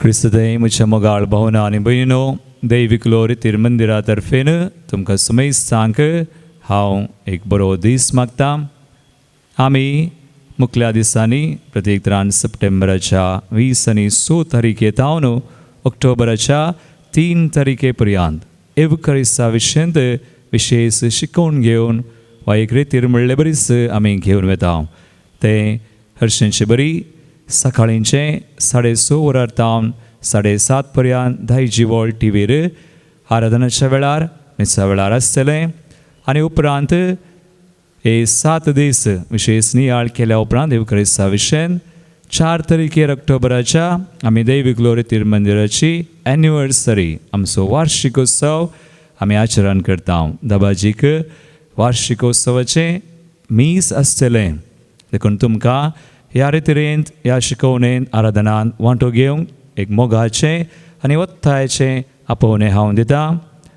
क्रिस्तदय म्हज्या मोगाळ भावना आनी भयणो, दैवीक लोरितीर मंदिरा तर्फेन तुमकां सुमय सांग हांव एक बरो दीस मागतां. आमी मुखल्या दिसांनी प्रत्येक तरान सप्टेंबराच्या 20 आनी 6 तारीखेतावन ऑक्टोबराच्या 3 तारीखे पर्यंत एवकारिस्ता विशयंत विशेष शिकोवन घेवन वा एक रितीर म्हणले बरीच आमी घेवन वता. तें हरशींचे बरी सकाळींचे 6:30 वरार तावन 7:30 पर्यंत दायजी वॉल टीव्हीर आराधनाच्या वेळार मिसा वेळार आसतलें. आनी उपरांत हे 7 दीस विशेष नियाळ केल्या उपरांत एवकारिस्ता विशयन 4 तारीखेर ऑक्टोबराच्या आमी दैवीक लोरितीर मंदिराची एनिवर्सरी आमचो वार्षिकोत्सव आमी आचरण करता. दाबाजीक वार्षिकोत्सवाचें मीस आसतलें देखून तुमकां ह्या रितीरेंत ह्या शिकवणेंत आराधनांत वांटो घेवंक एक मोगाचें आनी वत्तायेचें आपोवणें हांव दितां.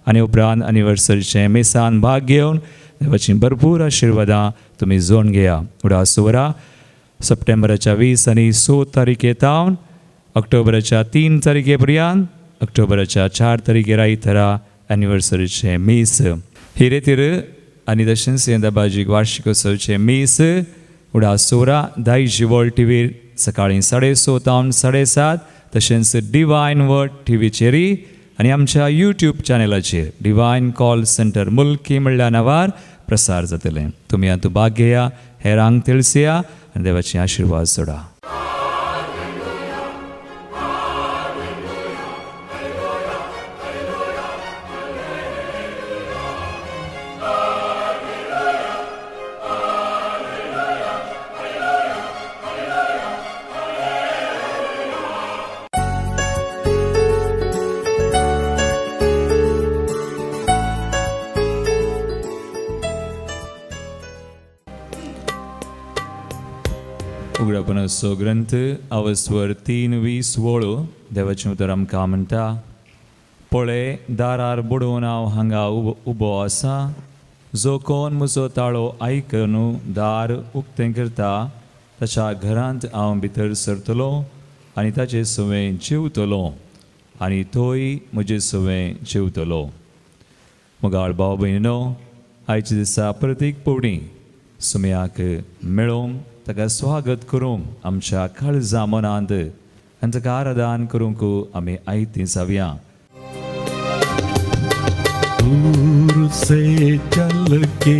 आनी उपरांत एनिवर्सरीचे मेसान भाग घेवन देवाची भरपूर आशिर्वादां तुमी जोडून घेया. उडा सुवरा सप्टेंबराच्या 20 आनी 6 तारीखेतावन ऑक्टोबराच्या 3 तारीखे पर्यंत ऑक्टोबराच्या 4 तारीखेर आयतारा एनिवर्सरीचे मीस. ही रितीर आनी तशेंच दाबाजीक वार्षिकोत्सवचे मीस उडा सोरा दायजी वॉल टीव्हीर सकाळीं 6:30 तावन 7:30 तशेंच डिवायन वर्ड टीव्हीचेरी आनी आमच्या यूट्यूब चॅनलाचेर डिवायन कॉल सेंटर मुल्की म्हणल्या नांवार प्रसार जातले. तुमी हातूंत भाग घेया, हेरांक तिळसिया आनी देवाची आशिर्वाद सोडा. उगडापणाचो ग्रंथ अवस्वर 3:20 देवाचें उतर आमकां म्हणटा, पळय दारार बुडोवन हांव हांगा उबो आसा. जो कोण म्हजो ताळो आयकून दार उक्तें करता ताच्या घरांत हांव भितर सरतलो आनी ताचे सुवें जेवतलो आनी तोय म्हजे सुवें जेवतलो. मोगाळ भाव भयणो, आयच्या दिसा प्रत्येक पवडी सुमयाक मेळोवंक ताका स्वागत करूंक आमच्या काळजा मनांत आनी ताका आराधन करूंक आमी आयतीं जावया. दूर से चल के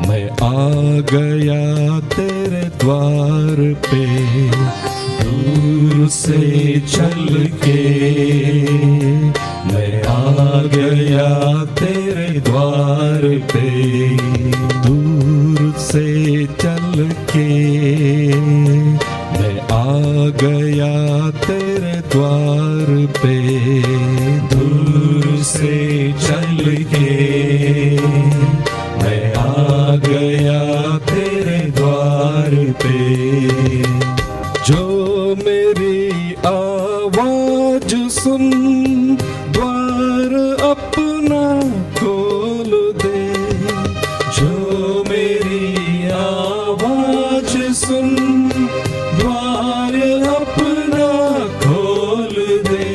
मैं आ गया तेरे द्वार पे. दूर से चल के मैं आ गया तेरे द्वार पे. दूर से चल के मैं आ गया तेरे द्वार पे. दूर से चल के मैं आ गया तेरे द्वार पे. जो मेरी आवाज सुन द्वार अपना खोल दे. जो मेरी आवाज सुन द्वार अपना खोल दे.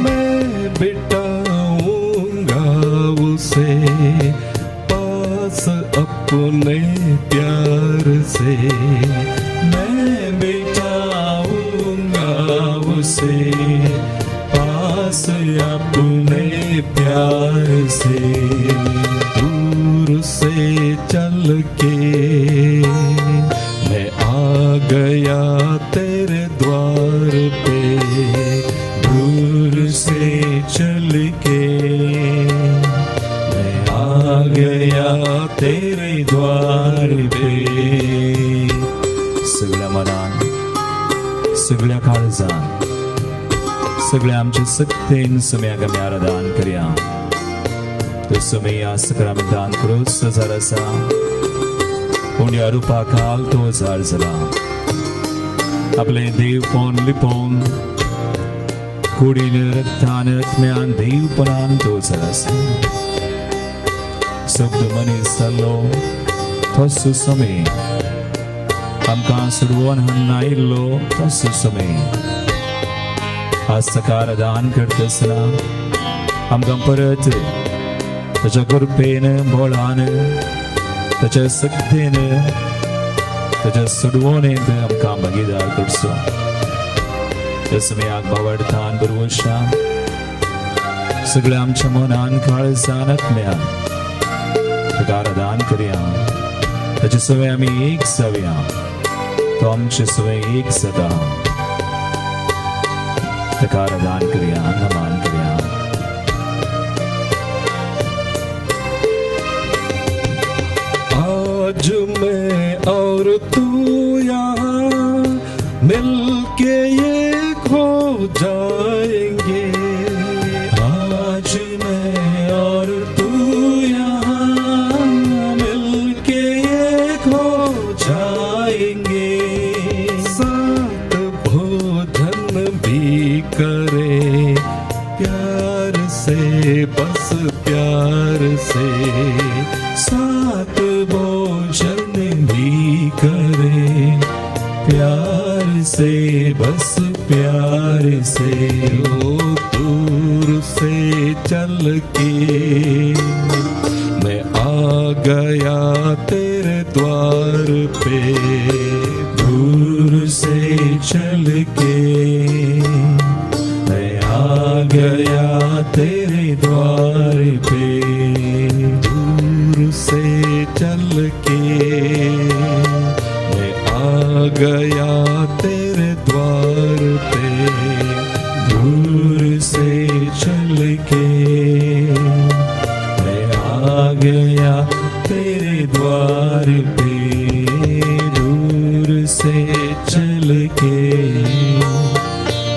मैं बिठाऊंगा उसे पास अपने प्यार से. मैं बिठाऊंगा उसे पास अपने प्यार से. दूर से चल के मैं आ गया तेरे द्वार पे. दूर से चल के मैं आ गया तेरे द्वार पे. सगळ्या मनान, सगळ्या काळजान, सगळ्या आमच्या सक्तेन सुमयाक आमी आराधन करया. तो सुमय ह्या सक्रामेंतान क्रूस हजार आसा, पूण ह्या रुपा काल तो हजार जाला. आपले देव पोवन लिपोवन कुडीन रक्तान आत्म्यान देवपणान तो हजार आसा. सगळो मनीस जाल्लो तसो सुमय आमकां सोडवून हाडून आयिल्लो तसो सुमय आज सकाळ दान करतसना आमकां परत तुज्या कृपेन बोळान तुज्या सक्तीन तुज्या सुडवणेंत आमकां भागीदार करचो. दसम्याक बावडतान बरवशां सगळ्या आमच्या मनान काळजान आत्म्यान तुका आराधन करया. ताचे सवय आमी एक जावया, तो आमचे सवय एक जाता. तुका आराधन करया, नमन करया. आज मैं और तू यहाँ मिलके एक हो जाएंगे. आज मैं और तू यहाँ मिलके एक हो जाएंगे. साथ भोजन भी करे प्यार से, बस प्यार से. साथ भोजन भी करे प्यार से, बस प्यार से. ओ दूर से चल के मैं आ गया तेरे द्वार पे. दूर से चल के मैं आ गया तेरे द्वार पे. दूर से चल के मैं आ गया तेरे द्वार पे. दूर से चल के मैं आ गया तेरे द्वार पे. दूर से चल के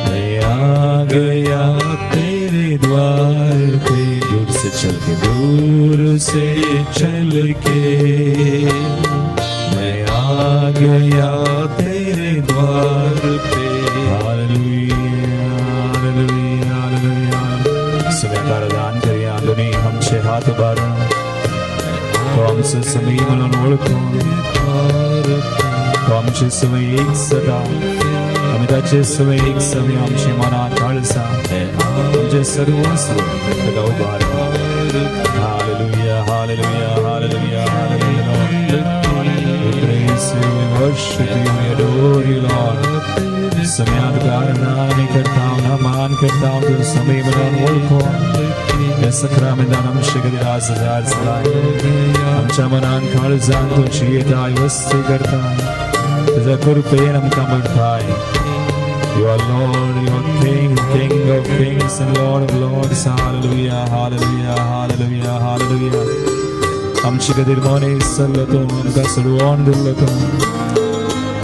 मैं आ गया तेरे द्वार पे. दूर से चल के, दूर से चल के मैं आ गया तेरे द्वार पे. Hallelujah, hallelujah, hallelujah. सगळ्यांना आराधन करूया. दोन्ही आमचे हात उभारून तो आमचं सगळी म्हणून ओळखून तो आमची सवय एक सदा. आम्ही त्याचे सवय एक सवय आमची मनात काळजा आमचे सर्वस्व त्याला उभारून. Hallelujah, hallelujah, hallelujah, hallelujah. We praise you, we worship you, we adore you, Lord. समयात आराधना करता हूँ, नमन करता हूँ. तो समय म्हणून ओळखून या सक्रमेंतान आमचे कधी राज जाय. आमच्या मनान काळजान तुझी येताय, वस्ती करताय. तुझ्या कृपेन आमकां भरताय. You are Lord, you are King, King of kings and Lord of lords. Hallelujah, hallelujah, hallelujah, hallelujah. आमची कधीर मने इसरलो तो, आमकां सोडवून दिल्लो तो.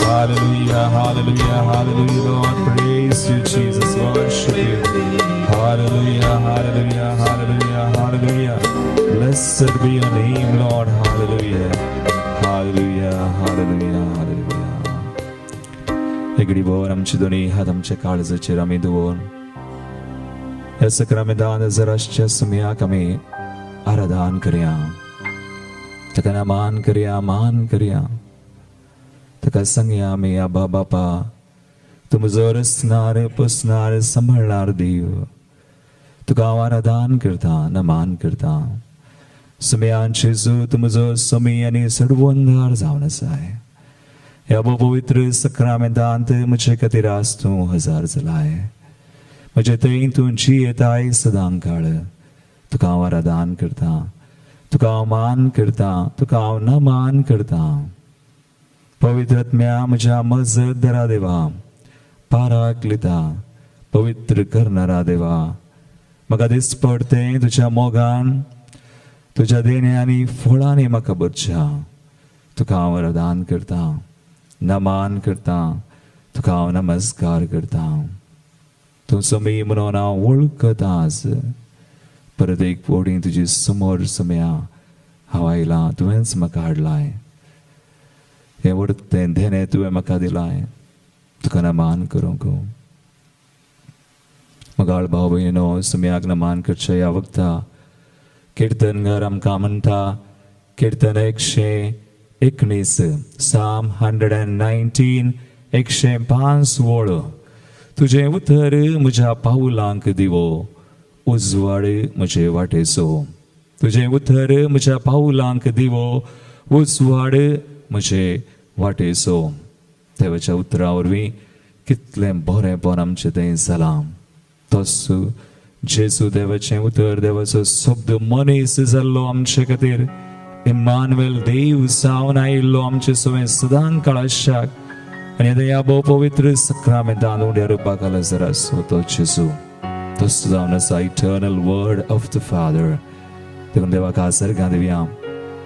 Hallelujah, hallelujah, hallelujah, Lord. Praise you, Jesus, worship you. Hallelujah, hallelujah, hallelujah, hallelujah. Blessed be your name, Lord. Hallelujah, hallelujah, hallelujah, hallelujah. एगडी बोर आमची दोन्ही हात आमच्या काळजाचेर आमी दवरून ह्या सक्रमेंतान जराशच्या सुमयाक आमी आराधन करया. ताका नमन करया, मान करया. ताका सांगया आमी, आबा बापा, तूं म्हजो रचणार, पोसणार, सांबाळणार देव. तुका हांव आराधन करता, नमन करता. सुमयान जेजू, तूं म्हजो समी आनी सडवंदार जावन आसाय. ह्या पवित्र सक्रमेंतांत म्हजे खातीर आज तूं हजार जालाय. म्हजे थंय तूं जियेताय सदां काळ. तुका हांव आराधन करता, तुका हांव मान करता, तुका हांव नमन करता. पवित्र आत्म्या, म्हज्या मजतदारा देवा, पाराक्लिता, पवित्र करणारा देवा, म्हाका दिसपडते तुज्या मोगान, तुज्या देण्यांनी फळांनी म्हाका भरच्या. तुका हांव आराधन करता, नमन करता. तुका हांव नमस्कार करता. तूं समी म्हणून हांव वळखता. आज परत एक फावटी तुजे समोर समया हांव आयलां. तुवेंच म्हाका हाडलाय. हें व्हडतें धेने तुवें म्हाका दिलाय. तुका नमन करूंक. मोगाळ भाव भयणो, समयाक नमन करच्या ह्या वखता किर्तनकार आमकां म्हणटा, किर्तन 119, Psalm 119, 105 वळो. तुझे उतर म्हज्या पावलांक दिवो, उजवाड म्हजे वाटेचो. तुझे उतर म्हज्या पावलांक दिवो, उजवाड म्हजे वाटेचो. देवाच्या उतरा वरवीं कितलें बरेंपण आमचें थंय जालां. तोच जेजू देवाचें उतर, देवाचो शब्द मनीस जाल्लो आमचे खातीर. इम्मानुएल, देव जावन आयिल्लो आमचे सगळें सदां काळाशाक. आनी आतां ह्या भोव पवित्र सक्रामेंतान उड्या रुपाक आला जर आसो तो जेजू. तोच जावन आसा eternal word of the father. देखून देवाक आसरगां दिवया.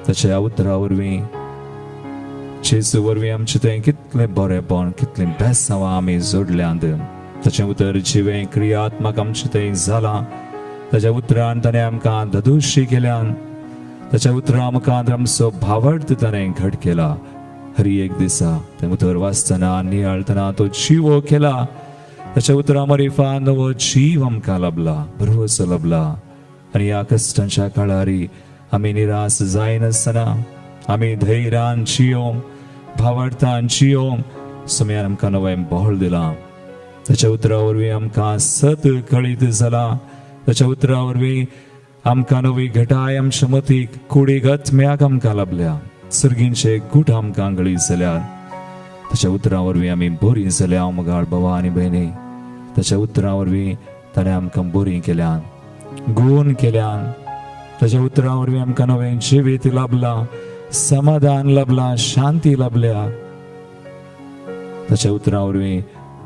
ताच्या उतरा वरवीं जेजू वरवीं आमचें थंय कितलें बरेंपण, कितलीं बेसांवां आमी जोडल्यांत. ताचें उतर जिवें क्रियात्मक आमचें थंय जालां. ताच्या उतरान ताणें आमकां धदोशी केल्यान. ताच्या उतरां आमकां आमचो भावार्थ ताणें घट केला. हर एक दिसा तें उतर वाचतना, नियाळतना तो जिवो केला. ताच्या उतरां मरिफा नवो जीव आमकां लाभला, भरवसो लाभला. आनी ह्या कश्टांच्या काळारी आमी निराश जायनासतना आमी धैर्यान जियोंक, भावार्थान जियोंक सुमयान आमकां नवें बळ दिलां. ताच्या उतरा वरवीं आमकां सत कळीत जाला. ताच्या उतरा वरवीं आमकां नवी घटाय आमच्या मतीक, कुडीक आत्म्याक आमकां लाभल्या. सर्गींचे गूट आमकां गळीत जाल्यात. ताच्या उतरा वरवीं आमी बरीं जाल्या मोगाळ भावा आनी भयणी. ताच्या उतरा वरवीं ताणें आमकां बरीं केल्यान, गूण केल्यान. ताच्या उतरा वरवीं आमकां नवें जिवीत लाभलां, समाधान लाभलां, शांती लाभल्या. ताच्या उतरा वरवीं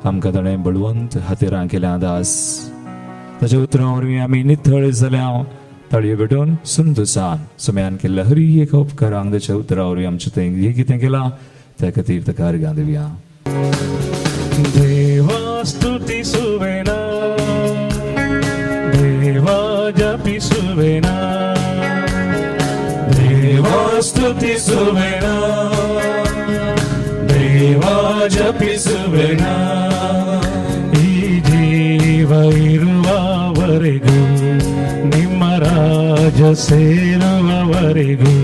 आमकां ताणें बळवंत हातेरां केल्या दास. ताच्या उतरा वरवीं आमी नितळ जाल्या. ताळयो भेटून सुंदसान सुमयान केल्ल्या हर एक उपकारांक ताच्या उतरा वरवीं आमचें थंय जें कितें केलां त्या खातीर ताका अर्गां दिवया. देवा स्तुति सुवेना, देवा जपि सुवेना, देवा स्तुति सुवेना, देवा जपि सुवेना. ಈ ಜೀವ ಇರುವವರೆಗೂ, ನಿಮ್ಮ ರಾಜ ಸೇರುವವರೆಗೂ,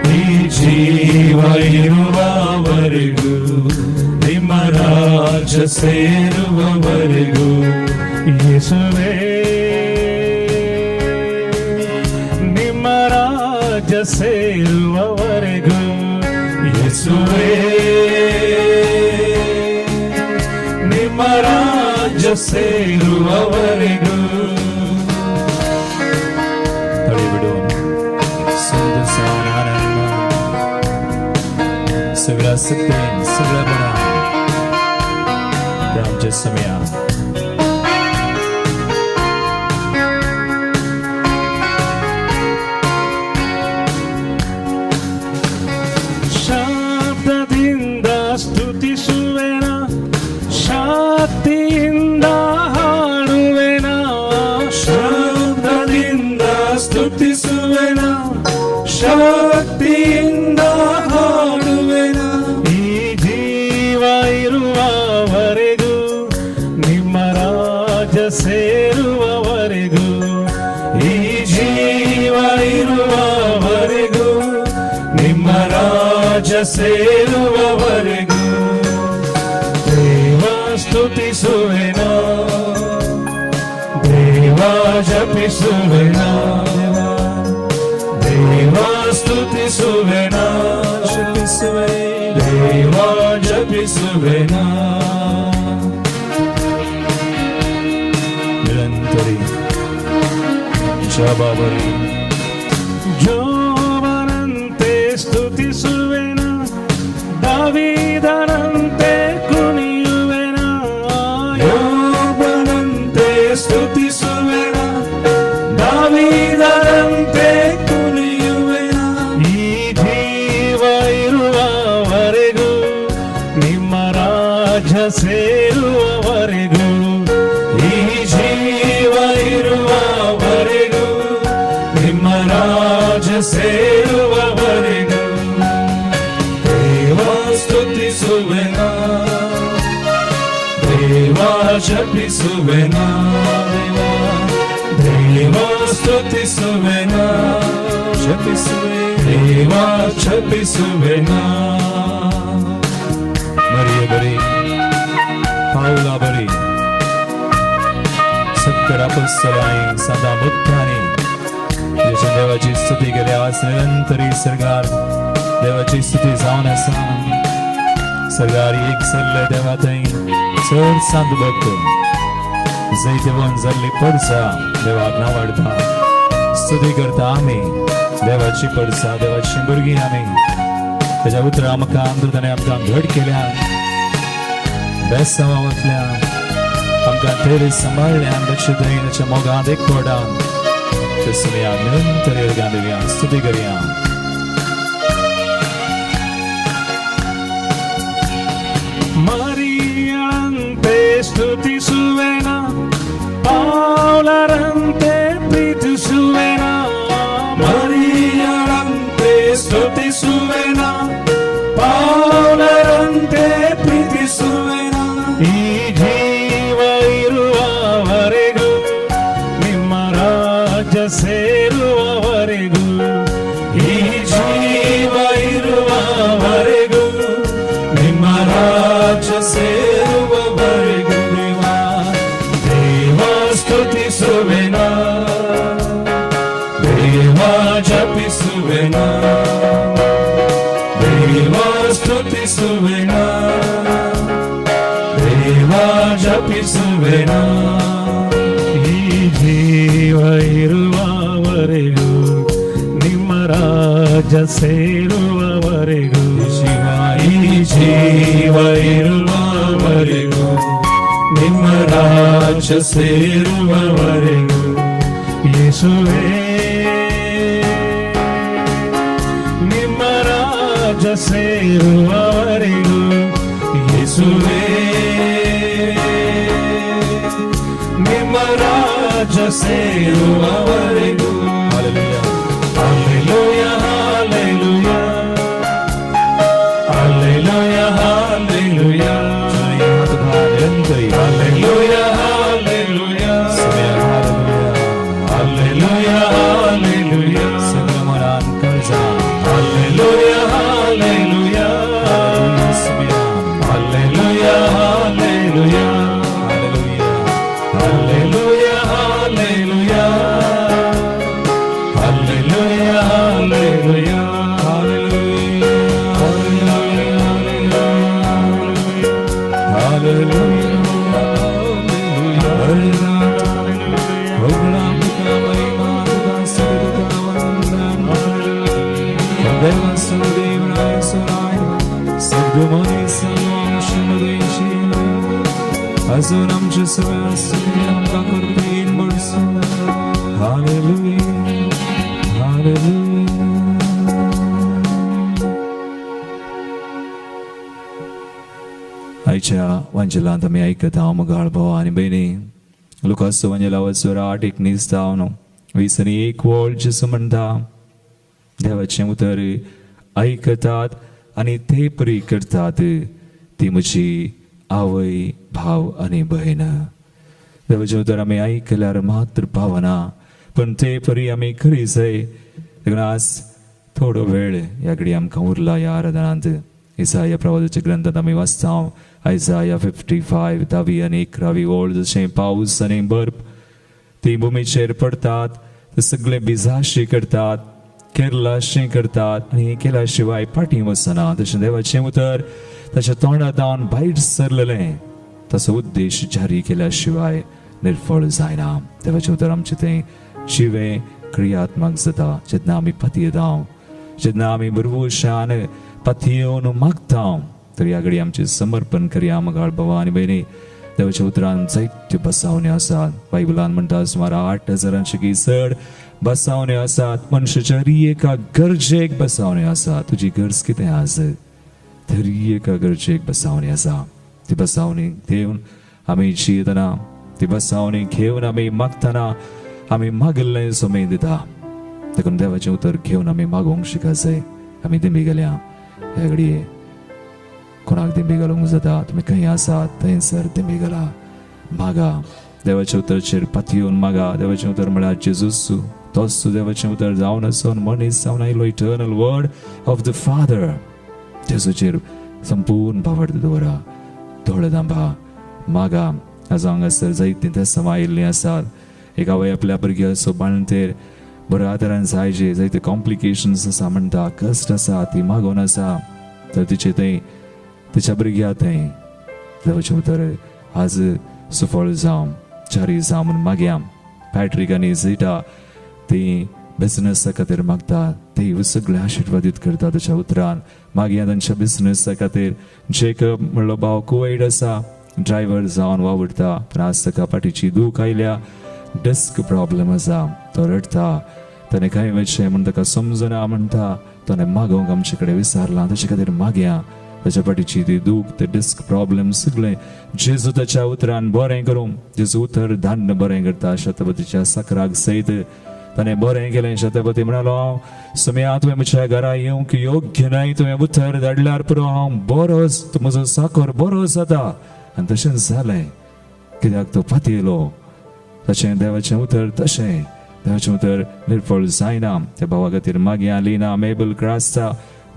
ಈ ಜೀವ ಇರುವವರೆಗೂ, ನಿಮ್ಮ ರಾಜ ಸೇರುವವರೆಗೂ, ಯೇಸುವೇ ನಿಮ್ಮ ರಾಜ ಸೇರುವವರೆಗೂ, ಯೇಸುವೇ ನಿಮ್ಮ ರಾಜ ಸೇರುವವರೆಗೂ. सगळा सत्तेन, सगळ्या बरान रामच्या समया. ಶಾಬ್ದದಿಂದ ಸ್ತುತಿಸುವೆನ, ಶಾಂತಿಯಿಂದ ಹಾಡುವೆನ. ಶಾಬ್ದದಿಂದ ಸ್ತುತಿಸುವೆನ, ಶಕ್ತಿಯಿಂದ ಹಾಡುವೆನ. ಈ ಜೀವ ಇರುವವರೆಗೂ, ನಿಮ್ಮ ರಾಜ ಸೇರುವವರೆಗೂ, ಈ ಜೀವ ಇರುವವರೆಗೂ, ನಿಮ್ಮ ರಾಜ ಸೇರುವವರೆಗೂ. ದೇವ ಸ್ತುತಿಸುವೆನ, ದೇವ ಜಪಿಸುವೆನ, ದೇವ ಸ್ತುತಿಸುವೆನ, ದೇವ ಜಪಿಸುವೆನ. ನಿರಂತರಿ ಜವಾಬರಿ ಜೋಬನಂತೆ ಸ್ತುತಿಸುವೆನ, ದಾವೀದನಂತೆ ಕುಣಿಯುವೆನ. ಯೋಬನಂತೆ ಸ್ತುತಿಸುವೆನ, ದಾವೀದನಂತೆ ಕುಣಿಯುವೆನ. ಈ ಜೀವ ಇರುವವರೆಗೂ, ನಿಮ್ಮ ರಾಜ ಸೇರುವವರೆಗೂ, ಈ ಜೀವ ಇರುವವರೆಗೂ, ನಿಮ್ಮ ರಾಜ ಸೇರುವವರೆಗೂ. ದೇವ ಸ್ತುತಿಸುವೆನ, ದೇವ ಜಪಿಸುವೆನ, ದೇವ ಸ್ತುತಿಸುವೆನ, ಜಪಿಸುವೆ, ದೇವ ಜಪಿಸುವೆನ. ಮರಿಯ ಬರಿ, ಪಾವುಲ ಬರಿ, सत्तर अपस्तलांनी सदा मुक्तांनी जेच्या देवाची स्तुती केल्यास निरंतरी सरकार देवाची स्तुती जावन आसा सरकारी एक सरले देवा थंय चड सांत भक्त जैते वन जाल्ली पडसा देवाक नावाडता स्तुती करता आमी देवाची पडसा देवाची भुरगीं आमी तेज्या उतरां आमकां आमदानी आमकां घट केल्या बेसांवा वतल्या आमकां तेरे सांबाळल्या तेच्या दयेच्या मोगांत एक कोडान ते सुमया निरंतर येरगां दिवया स्तुती करया ಮರಿಯಂತೆ ಸ್ತುತಿಸುವೆನ ಪೌಲರಂತೆ ಪ್ರೀತಿಸುವೆನ ಮರಿಯಂತೆ ಸ್ತುತಿಸುವೆನ ಪೌಲರಂತೆ ಪ್ರೀತಿಸುವೆನ ಈ ಜೀವ ಇರುವವರೆಗೂ ನಿಮ್ಮ ರಾಜ್ಯ ಸೇರುವವರೆಗೂ ಈ ಜೀವ ಇರುವವರೆಗೂ ನಿಮ್ಮ ರಾಜ್ಯ ಸೇರುವವರೆಗೂ ದೇವ ಸ್ತುತಿಸುವೆನ ದೇವ ಜಪಿಸುವೆನ ದೇವ ಸ್ತುತಿಸುವೆನ ದೇವ ಜಪಿಸುವೆನ ಈ ಜೀವ ಇರುವವರೆಗೂ ನಿಮ್ಮ ರಾಜ್ಯ ಸೇರುವವರೆಗೂ ಶಿವ ಈ ಜೀವ ಇರುವವರೆಗೂ ನಿಮ್ಮ ರಾಜ್ಯ ಸೇರುವವರೆಗೂ ಯೇಸುವೇ ನಿಮ್ಮ ರಾಜ್ಯ ಸೇರುವವರೆಗೂ ಯೇಸುವೇ ನಿಮ್ಮ ರಾಜ್ಯ ಸೇರುವವರೆಗೂ Hallelujah, hallelujah, hallelujah, hallelujah, hallelujah, hallelujah, hallelujah, hallelujah, hallelujah, hallelujah, hallelujah, hallelujah, hallelujah, hallelujah, hallelujah. Hallelujah, hallelujah, आयच्या वंजलांत आमी आयकता मुगाळ भाव आनी भयणी लुकास वंजला वचोर 8:19 21 वोळ जेसू म्हणटा देवाचें उतर आयकतात आनी ते परी करतात ती म्हजी आवय भाव आनी भयण देवाचें उतर आमी आयकल्यार मात्र पावना पण ते परी आमी करी जाय देखून आज थोडो वेळ ह्या घडी आमकां उरला ह्या आराधनांत इसाया प्रवादाच्या ग्रंथांत आमी वाचता आयसाया 55 10 आनी 11 ओळ जशें पावस आनी बर्फ ती भुमीचेर पडतात ते सगळे बिजाशी करतात केरलाशें करतात आनी केल्या शिवाय फाटीं वचना तशें देवाचें उतर ताच्या तोंडांतल्यान भायर सरलेलें ताचो उद्देश जारी केल्या शिवाय निर्फळ जायना देवाचें उतर आमचें तें जिवें क्रियात्मक जाता जेन्ना आमी पतयेता जेन्ना आमी भरवशान पतयेवन मागता तर ह्या घडी आमचें समर्पण करया मुगाळ भावा आनी भयणी देवाच्या उतरान जायत्यो बसावण्यो आसात बायबलान म्हणटा सुमार 8,000 चड बसावण्यो आसात मनशाच्या एका गरजेक बसावण्यो आसा तुजी गरज कितें आसा तरी एका गरजेक बसावणी आसा ती बसावणी घेवन आमी जियेतना ती बसावणी घेवन आमी मागतना आमी मागिल्लें सोमें दिता देखून देवाचें उतर घेवन आमी मागोवंक शिका जाय आमी दिमी गेल्या ह्या घडये कोणाक दिमी घालूंक जाता तुमी खंय आसात थंयसर दिमी घाला मागा देवाच्या उतरचेर पतयेवन मागा देवाचें उतर म्हळ्यार जेजूस तोच देवाचें उतर जावन आसून मनीस जावन आयलो eternal word of the father जेजूचेर संपूर्ण बावड दवरा दोळे दांबा मागा आज हांगासर जायतीं ते समायिल्लीं आसात एक आवय आपल्या भुरग्या असो बाळंतेर बऱ्या आदारान जायचे जायते कॉम्प्लिकेशन्स आसा म्हणटा कस्ट आसा ती मागोन आसा तर तिचे थंय तिच्या भुरग्या थंय देवाचें उतर आज सुफळ जावं जारी जावं म्हूण मागया पॅट्रीक आनी झिटा ती बिझनसा खातीर मागता देव सगळे आशिर्वादीत करता ताच्या उतरान मागया तांच्या बिझनसा खातीर जेकब म्हणलो भाव कुवैट आसा ड्रायव्हर जावन वावुरता पण आज ताका पाठीची दूख आयल्या डिस्क प्रॉब्लेम आसा तो रडता ताणें खंय वचचें म्हण ताका समजना म्हणटा ताणें मागोवंक आमचे कडेन विचारलां ताचे खातीर मागया ताच्या पाठीची ती दूख ते डिस्क प्रॉब्लेम सगळे जेजू ताच्या उतरान बरें करूं जेजू उतर धान्य बरें करता शतपतीच्या साकराक सयत ताणें बरें केलें शतपती म्हणालो सुम्या तुवें म्हज्या घरा येवंक योग्य नाय तुवें उतर धाडल्यार पुरो हांव बरो म्हजो साकर बरो जाता आनी तशेंच जालें कित्याक तो पातयलो तशें देवाचें उतर तशें देवाचें उतर निर्फळ जायना त्या भावा खातीर मागया लिना मेबल क्रास्ता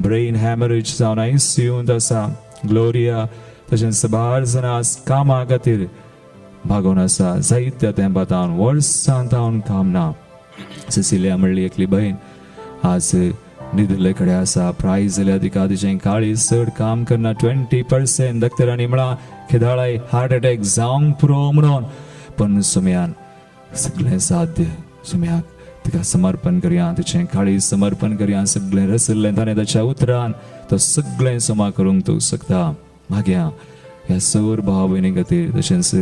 ब्रेन हॅमरेज जावन आयसीयूंत आसा ग्लोरिया तशेंच साबार जाणां कामा खातीर भागोवन आसा जायत्या तेंपातावन वर्सां तावन काम ना सिसिलिया म्हणली एकली बहीण आज निदले कडेन आसा प्रायज जाल्यार तिका तिचें काळी चड काम करना 20% डॉक्टरांनी म्हळां खेदाळाय हार्ट अटॅक जावंक पुरो म्हणून पण सुम्यान सगळें साध्य सुम्याक तिका समर्पण करया तिचें काळी समर्पण करया सगळें रसल्लें ताणें ताच्या उतरान तो सगळें समा करूंक तूं शकता मागया ह्या सर भाव भयणी खातीर तशेंच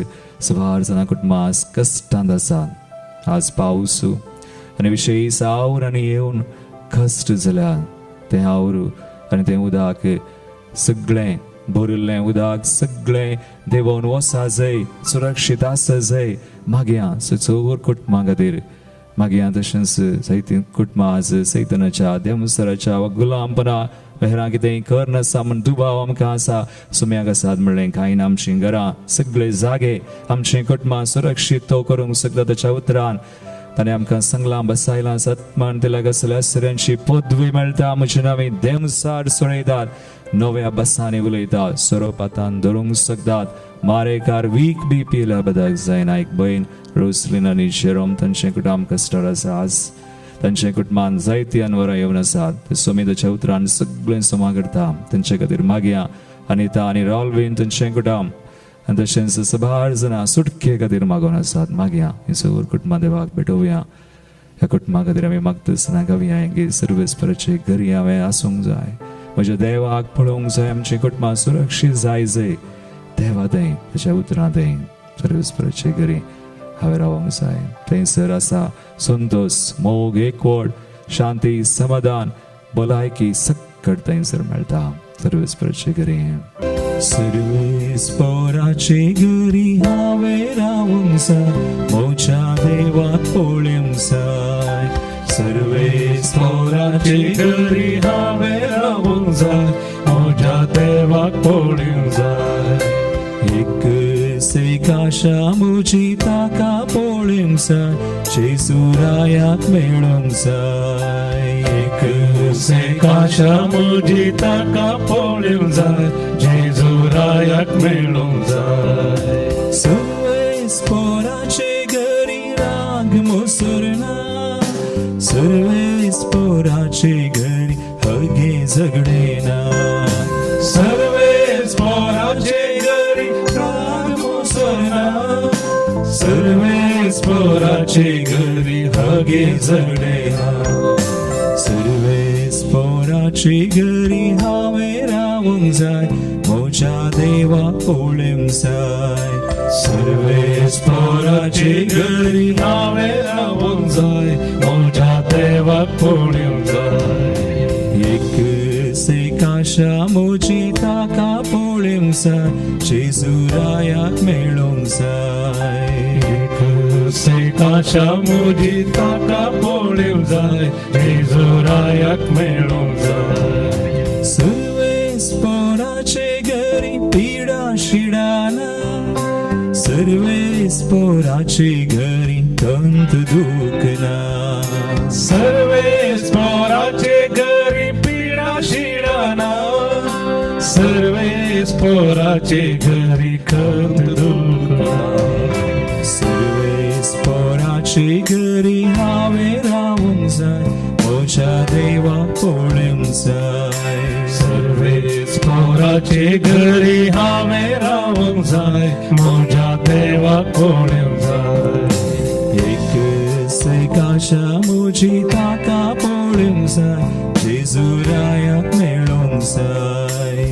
सवार जाणां कुटुंबां आज कश्टांत आसात आज पावस आनी विशयी सावर आनी येवन कश्ट जाल्यार तें आवरू आनी तें उदक सगळें भरिल्लें उदक सगळें देंवोन वचा जाय सुरक्षीत आसा जाय मागया चोर कुटुंबां खातीर मागया तशेंच जायतीं कुटुंबां आज सैतानाच्या देवसराच्या वा गुलामपणा हेरां कितें करनासा म्हण दुबाव आमकां आसा सुम्याक आसात म्हणलें कांय ना आमचीं घरां सगळे जागे आमचें कुटुंबां सुरक्षीत तो करूंक शकता ताच्या उतरान ताणें आमकां सांगलां बसायलां सत्मान तिला कसल्या आसऱ्यांची पदवी मेळटा म्हजें नांव देवसार सोडयतात नव्या बसांनी उलयतात सरोपातान धरूंक शकतात मारेकार वीक बी पिल्या बदाक जायना एक भयण रोसलीन आनी शेरोम तांचें कुटुंब कश्टार आसा आज तांचे कुटुंबान जायतीं अनवरां येवन आसात सोमेदाच्या उतरान सगळें समा करता तांचे खातीर मागया अनिता आनी रावलवीन तांचें कुटुंब आनी तशेंच सबार जाणां सुटके खातीर मागोवन आसात मागया ही सगळीं कुटुंबां देवाक भेटोवया ह्या कुटुंबा खातीर आमी मागता आसतना गावया की सर्वेस्पराचे घरी हांवें आसूंक जाय म्हज्या देवाक पळोवंक जाय आमची कुटुंबां सुरक्षीत जाय देवा थंय ताच्या उतरां थंय सर्वेस्पराचे घरी हांवें रावंक जाय थंयसर आसा संतोष मोग एकवट शांती समाधान भलायकी सक्कट थंयसर मेळटा सर्वेस्पराचे घरी सर्वेस्पराचे घरी हांवें रावंक जाय म्हज्या देवाक पळोवंक जाय सर्वेस्पराचे घरी हांवें रावंक जाय म्हज्या देवाक पळोवंक जाय एक आशा म्हजी ताका पळोवंक जाय जेजुरायाक मेळोंक जाय एक आशा म्हजी ताका पळोवंक जाय जेजुरायाक मेळोंक जाय सर्वेस्पराचे घरी राग मोसुरना सर्वेस्पराचे घरी हगे झगडेना सर्वेस्पराचे घरी राग मोसना सर्वेस्पराचे घरी हगे झगडेना सर्वेस्पराचे घरी हांवें रावंक जाय म्हज्या देवाक पळोवंक जाय सर्वेस्पराचे घरी हांवें रावंक जाय म्हज्या देवाक पळोवंक जाय एक आशा म्हजी ताका पळोवंक जाय जेजुरायाक मेळोंक जाय एक आशा म्हजी ताका पळोवंक जाय जेजुरायाक मेळोंक जाय सर्वेस्पराचे घरी पिडा शिडाना सर्वेस्पराचे घरी कंत दुखना सर्वेस्पराचे घरी पिडा शिडाना सर्वेस्पराचे घरी खंत दुखना पोराचे घरी हांवें रावूंक जाय म्हज्या देवा पळोवंक जाय सर्वेच पोराचे घरी हांवें रावूंक जाय म्हज्या देवाक पळोवंक जाय एक सैकाशा म्हजी ताका पळोवंक जाय जेजुरायाक मेळोंक जाय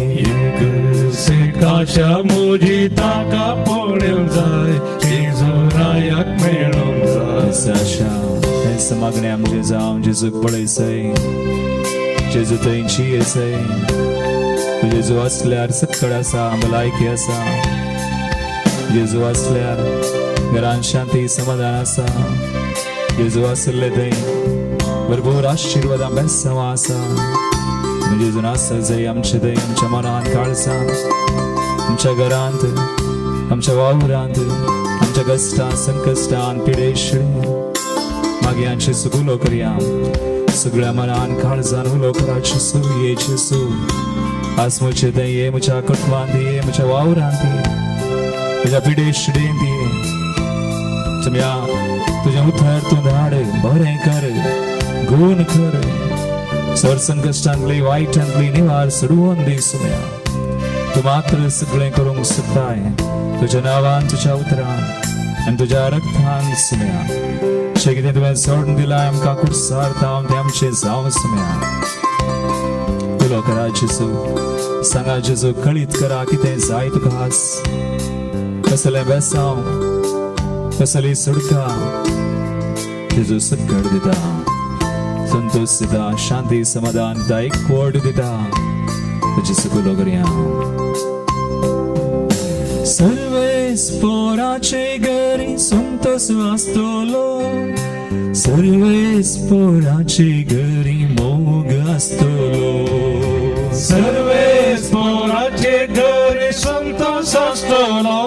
काशा म्हजी ताका पळोवंक जाय जेजुरायाक मेळोंक जाय आशा हें मागणें आमचें जावं जेजूक पळयसय जेजू थंयची येसय जेजू असल्यार सकड आसा भलायकी आसा जेजू असल्यार घरांत शांती समाधान आसा जेजू आसले थंय भरपूर आशिर्वादां बेसांवां आसा जेजून आसत जंय आमचे थंय आमच्या मनांत काळजांत आमच्या घरांत आमच्या वावरांत आमच्या कश्टांत संकश्टांत पिडेशेंत मागयांचे सुख उलो करया सगळ्या मनान काळजान उलो करा जेजू ये जेजू आज म्हजे थंय ये म्हज्या कुटुंबांत ये म्हज्या वावरांत ये म्हज्या पिडेशेंत ये तुझ्या उतर तूं धाड बरें कर गुण कर सर संकश्टांतली वायटांतली निवार सोडून दी सुम्या तूं मात्र सगळें करूंक सोदताय तुज्या नांवान तुज्या उतरान आनी तुज्या रक्तान सुम्या जें कितें तुवें सोडून दिलां आमकां कुडसार तावन तें आमचें जावं सुम्या उलो करा जेजू सांगा जेजू कळीत करा कितें जाय तुका आज कसलें बेसांव कसली सुडका जेजू सकड दिता संतोष दिता शांती समाधान दिता एकवट दिता तुजी सगळो करया सर्वेस पोराचे घरी संतोष आसतलो सर्वेस पोराचे घरी मोग आसतलो सर्वेच पोराचे घरी संतोष आसतलो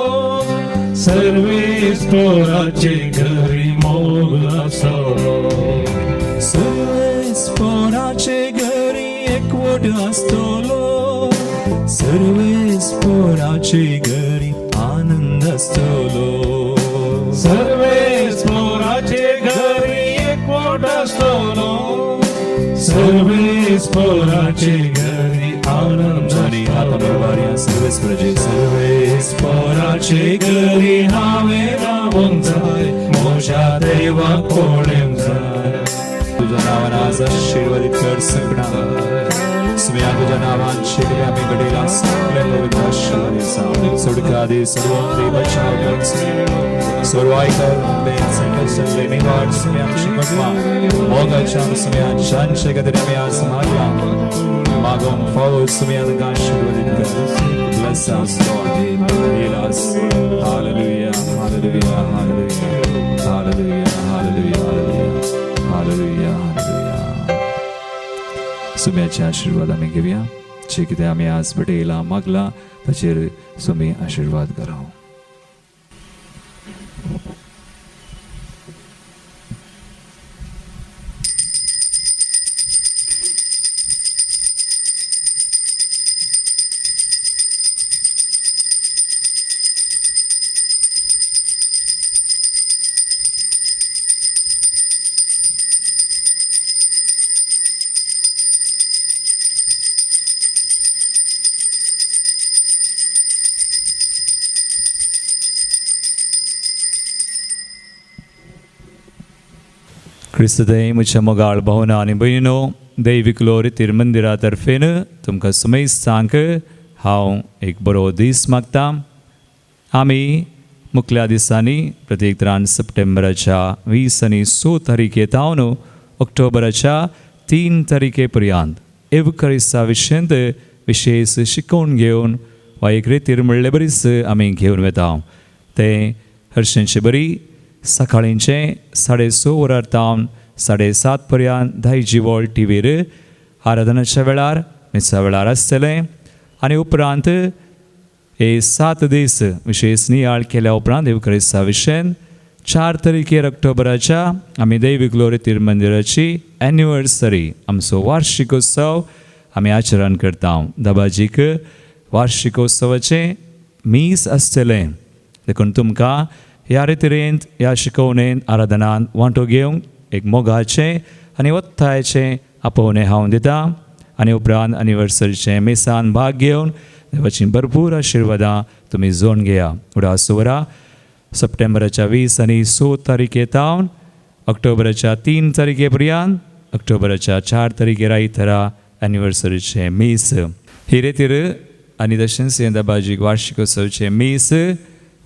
सर्वेच पोराचे घरी मोग आसतलो सर्वेस पोराचे घरी एकवट आसतलो सर्वेस पोराचे घरी आनंद आसतलो सर्वेच पोराचे घरी एकवट आसतलो सर्वेच पोराचे घरी आनंद आणि हात मिळवाऱ्या सर्वेस प्रजे सर्वेच पोराचे घरी हांवें रावूंक जाय म्हज्या देवाक पळोवंक जाय तुझ्या नावान आज आशीर्वादीत कर सगळ्यांक सुम्या तुझ्या नावान शिकले आमी घडयला सगळे पवित्र आशीर्वाद सुडका दे सर्वोपरी बचाव कर सर्वायकर बेन संकटांतले निवाड सुम्या आमची कुटुंबां मोगाच्या सुम्या शांतशे खातीर आमी आज मागला मागोन फावो सुम्या तुका आशीर्वादीत कर Bless us, Lord. Heal us. Hallelujah. Hallelujah. Hallelujah. Hallelujah. Hallelujah. Hallelujah. Hallelujah. Hallelujah. सुम्याचे आशीर्वाद आमी घेवया जे कितें आमी आज बटयला मागला ताचेर सुमी आशीर्वाद करा क्रिस्तदय म्हज्या मोगाळ भावना आनी भयणीनो दैवीक लोरी तिरुमंदिरा तर्फेन तुमकां सुमय सांग हांव एक बरो दीस मागतां आमी मुखल्या दिसांनी प्रत्येक सप्टेंबराच्या 20 आनी 6 तारीखेतावन ऑक्टोबराच्या 3 तारीखे पर्यंत एवकारिस्ता विशयंत विशेष शिकोवन घेवन वा एक रितीर म्हणले बरीच आमी घेवन वता तें हरशींचे बरी सकाळींचे 6:30 वरार तावन 7:30 पर्यंत दायजी वॉल्ट टीव्हीर आराधनाच्या वेळार मिसा वेळार आसतलें आनी उपरांत हे 7 दीस विशेष नियाळ केल्या उपरांत एवकारिस्ता विशयन 4 तारीखेर ऑक्टोबराच्या आमी दैवीक ग्लोरी तिरुमंदिराची एनिवर्सरी आमचो वार्षिकोत्सव आमी आचरण करता दाबाजीक वार्षिकोत्सवाचें मीस आसतलें देखून तुमकां ह्या रितीरेंत ह्या शिकवणेंत आराधनांत वांटो घेवंक एक मोगाचें आनी उत्थायाचें आपोवणें हांव दितां आनी उपरांत एनिवर्सरीचें मेसान भाग घेवन देवाची भरपूर आशिर्वादां तुमी जोडून घेया. उडा सुवरा सप्टेंबराच्या 20 आनी 6 तारखेतावन ऑक्टोबराच्या 3 तारखे पर्यंत ऑक्टोबराच्या 4 तारखेर आयतरा एनिवर्सरीचें मीस. ही रितीर आनी तशेंच येंदाबाजीक वार्षिकोत्सवचें मीस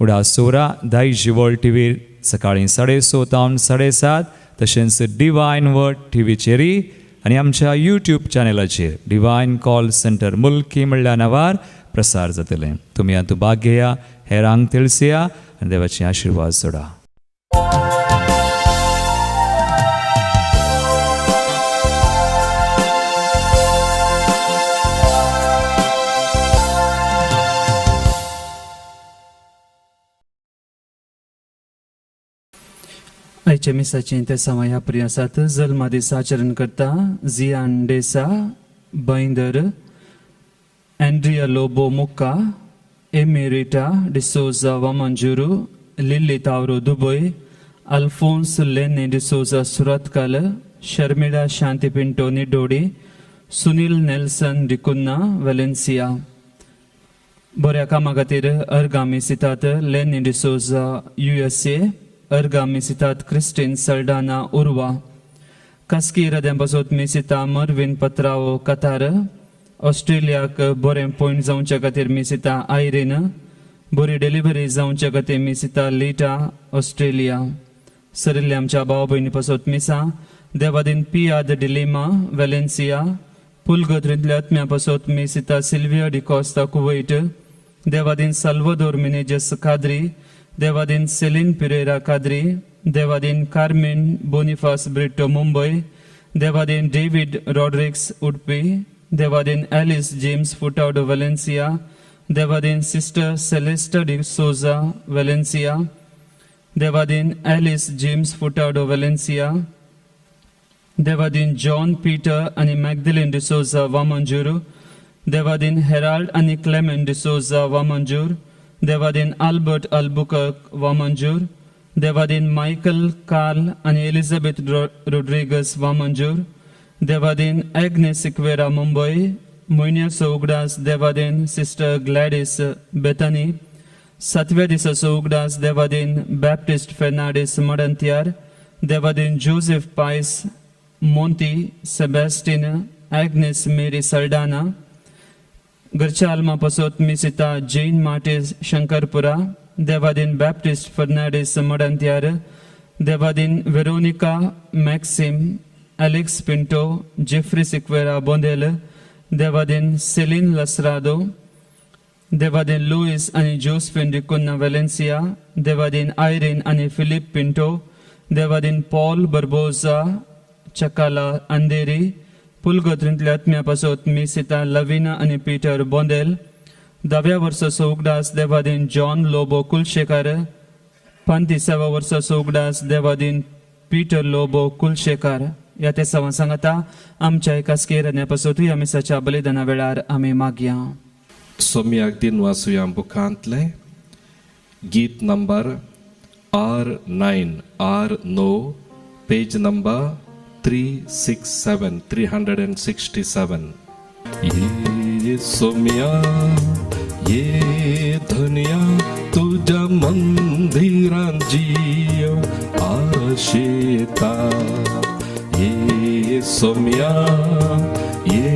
उडा सुवरा दायजी वर्ल्ड टीव्हीर सकाळीं 6:30 तावन 7:30 तशेंच डिवायन वर्ल्ड टीव्हीचेरय आनी आमच्या यूट्यूब चॅनलाचेर डिवायन कॉल सेंटर मुल्की म्हणल्या नांवार प्रसार जातलें. तुमी हातूंत भाग घेया, हेरांक तिळसिया आनी देवाची आशिर्वाद सोडा. आयच्या मिसाचें ते समय ह्या पर्यासात जल्मा दीस आचरण करता जियान डेसा बैंदर एंड्रिया लोबो मुक्का एमेरिटा डिसोजा वामंजुरू लिली तावरो दुबई अल्फोन्स लेने डिसोजा सुरतकल शर्मिला शांति पिंटो निडोडी सुनील नेल्सन डिकुन्ना वेलेन्सिया. बऱ्या कामा खातीर अर्गामी सितात लेने डिसोजा USA अर्गामी सितात क्रिस्टीन सल्डाना उर्वा कास्की रद्यांपासून मिसिता मर्विन पत्राओ कतार ऑस्ट्रेलियाक बरें पॉयंट जावचे खातीर मिसिता आयरीन बरी डिलिव्हरी जावचे खातीर मिसिता लिटा ऑस्ट्रेलिया. सरिल्ले आमच्या भाव भयणी पासून मिसा देवादीन पियाद डिलिमा वेलेन्सिया पुलगोत्रींतल्या आत्म्या पासून मिसिता सिल्विया डिकॉस्ता कुवैट देवादीन साल्वादोर मिनेजस काद्री देवादीन सेलिन पिरेरा काद्री देवादीन कार्मेन बोनिफास ब्रिटो मुंबई देवादीन डेविड रॉड्रिक्स उडपी देवादीन एलिस जेम्स फुटाडो वेलेन्सिया देवादीन सिस्टर सेलेस्टा डी सोजा वेलेन्सिया देवादीन एलिस जेम्स फुटाडो वेलेन्सिया देवादीन जॉन पीटर आनी मॅगदलिन डिसोजा वामंजूर देवादीन हेराल्ड आनी क्लेमेंट डिसोजा वामंजूर देवादीन आल्बर्ट अल्बुकर्क वामंजूर देवादीन मायकल कार्ल आनी एलिझाबेथ रोड्रिगस वामंजूर देवादीन एग्नेस सिक्वेरा मुंबई म्हयन्याचो उगडास देवादीन सिस्टर ग्लॅडिस बेतानी 7व्या दिसाचो उगडास देवादीन बॅप्टिस्ट फेर्नांडीस मडंत्यार देवादीन जोसेफ पायस मोंती सेबॅस्टीन एग्नेस मेरी सल्डाना. घरच्या आल्मा पासून मिसिता जैन मार्टिस शंकरपुरा देवादीन बॅप्टिस्ट फर्नांडीस मडंत्यार देवादीन वेरोनिका मॅक्सिम एलेक्स पिंटो जेफ्री सिक्वेरा बोंदेल देवादीन सेलिन लसरादो देवादीन लुईस आनी जोसफिन डिकुन्ना वेलेन्सिया देवादीन आयरीन आनी फिलिप पिंटो देवादीन पॉल बर्बोजा चकाला अंधेरी पुलगोत्रींतल्या आत्म्या पासून मिसिता लविना आनी पीटर बोंदेल 10व्या वर्साचो उगडास देवादीन जॉन लोबो कुलशेकर 35व्या वर्साचो उगडास देवादीन पीटर लोबो कुलशेकर. ह्या ते सांगता आमच्या एकास्केर आनी ह्या मिसाच्या बलिदाना वेळार आमी मागया. सोम्याक दिन वाचुया बुकांतले गीत नंबर R9 पेज नंबर 367. ये सोम्या ये धन्या तुझ्या मंदिरात जीव आशेता. ये सोम्या ये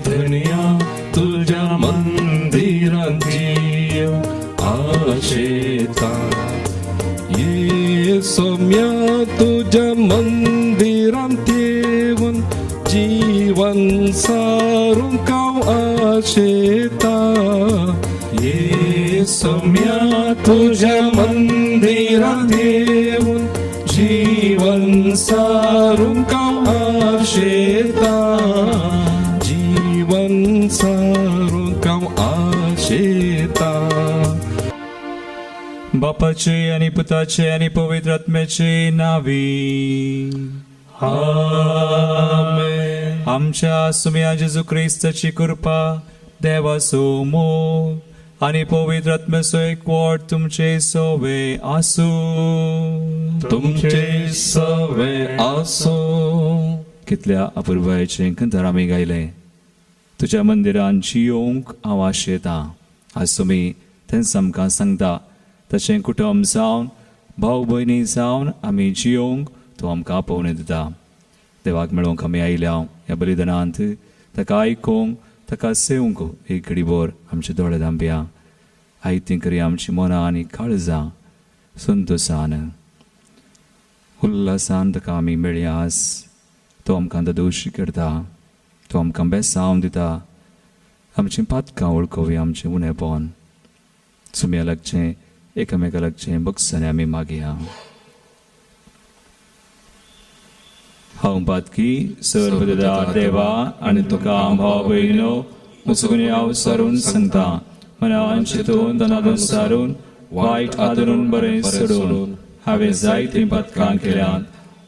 धन्या तुझ्या मंदिरात जीव आशेता. ये सोम्या तुझ्या मंदिरात येऊन जीवन सारून काव आशेता. ये सोम्या तुझ्या मंदिरात येऊन जीवन सारून काव आशेता. जीवन सारून काव आशेता. बापाचे आणि पुताचे आणि पवित्र आत्म्याचे नावी आमेन. आमच्या सुम्या जेजू ख्रिस्ताची कृपा देवाचो मोग आणि पवित्र आत्म्याचो एकवट तुमचे सोवे आसू. तुमचे सवे आसो. कितल्या अपुर्बायेचें कंतर आमी गायलें. तुज्या मंदिरान जियोंक हांव आशेतां. आज तुमी तेंच आमकां सांगता. तशें कुटुंब जावन भाव भयणी जावन आमी जियोंक तूं आमकां पावोवन दिता. देवाक मेळोवंक आमी आयल्या ह्या बलिदानांत ताका आयकूंक ताका सेवंक एक घडीभर आमचे दोळे धांपया. आयती करी आमची मनां आनी काळजां संतोशान उल्हासान ताका आमी मेळयास. तो आमकां दोश करता. तो आमकां बेसांव दिता. आमचीं पातकां वळखुया आमचें उणेपण. सुम्या लागचें एकामेका लागचें बक्षांनी आमी मागया. हांव पातकी सर्वदार देवा आनी तुका भाव भयणो मुसगुणी हांव सारून सांगता. मनान चिंतून तनातून सारून वायट आदरून बरें सोडून हांवें जायतीं पातकां केल्यात.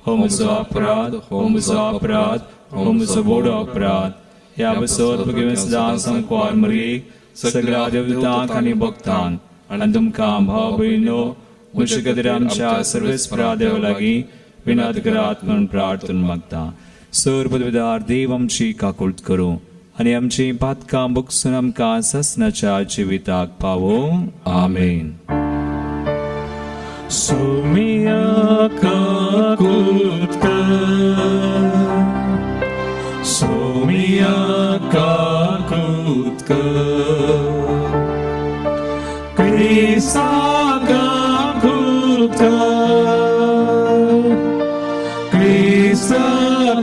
हो म्हजो अपराध, हो म्हजो अपराध, हो म्हजो व्हडलो अपराध. ह्या बसत तुगे सदां सांगवार मरी सगळ्या देवतांक आनी भक्तांक आनी तुमकां भाव भयणो म्हजे खातीर आमच्या सर्वेस्परा देवा लागीं विनत करात म्हणून प्रार्थना मागता. सर्वदार देव आमची काकुळट करूं आनी आमची पातकां बगसून आमकां ससनाच्या जिविताक पावो. आमेन. सुमिया काकुत कर. सुमिया काकुत कर. क्रिस्ता काकुत कर. क्रिस्ता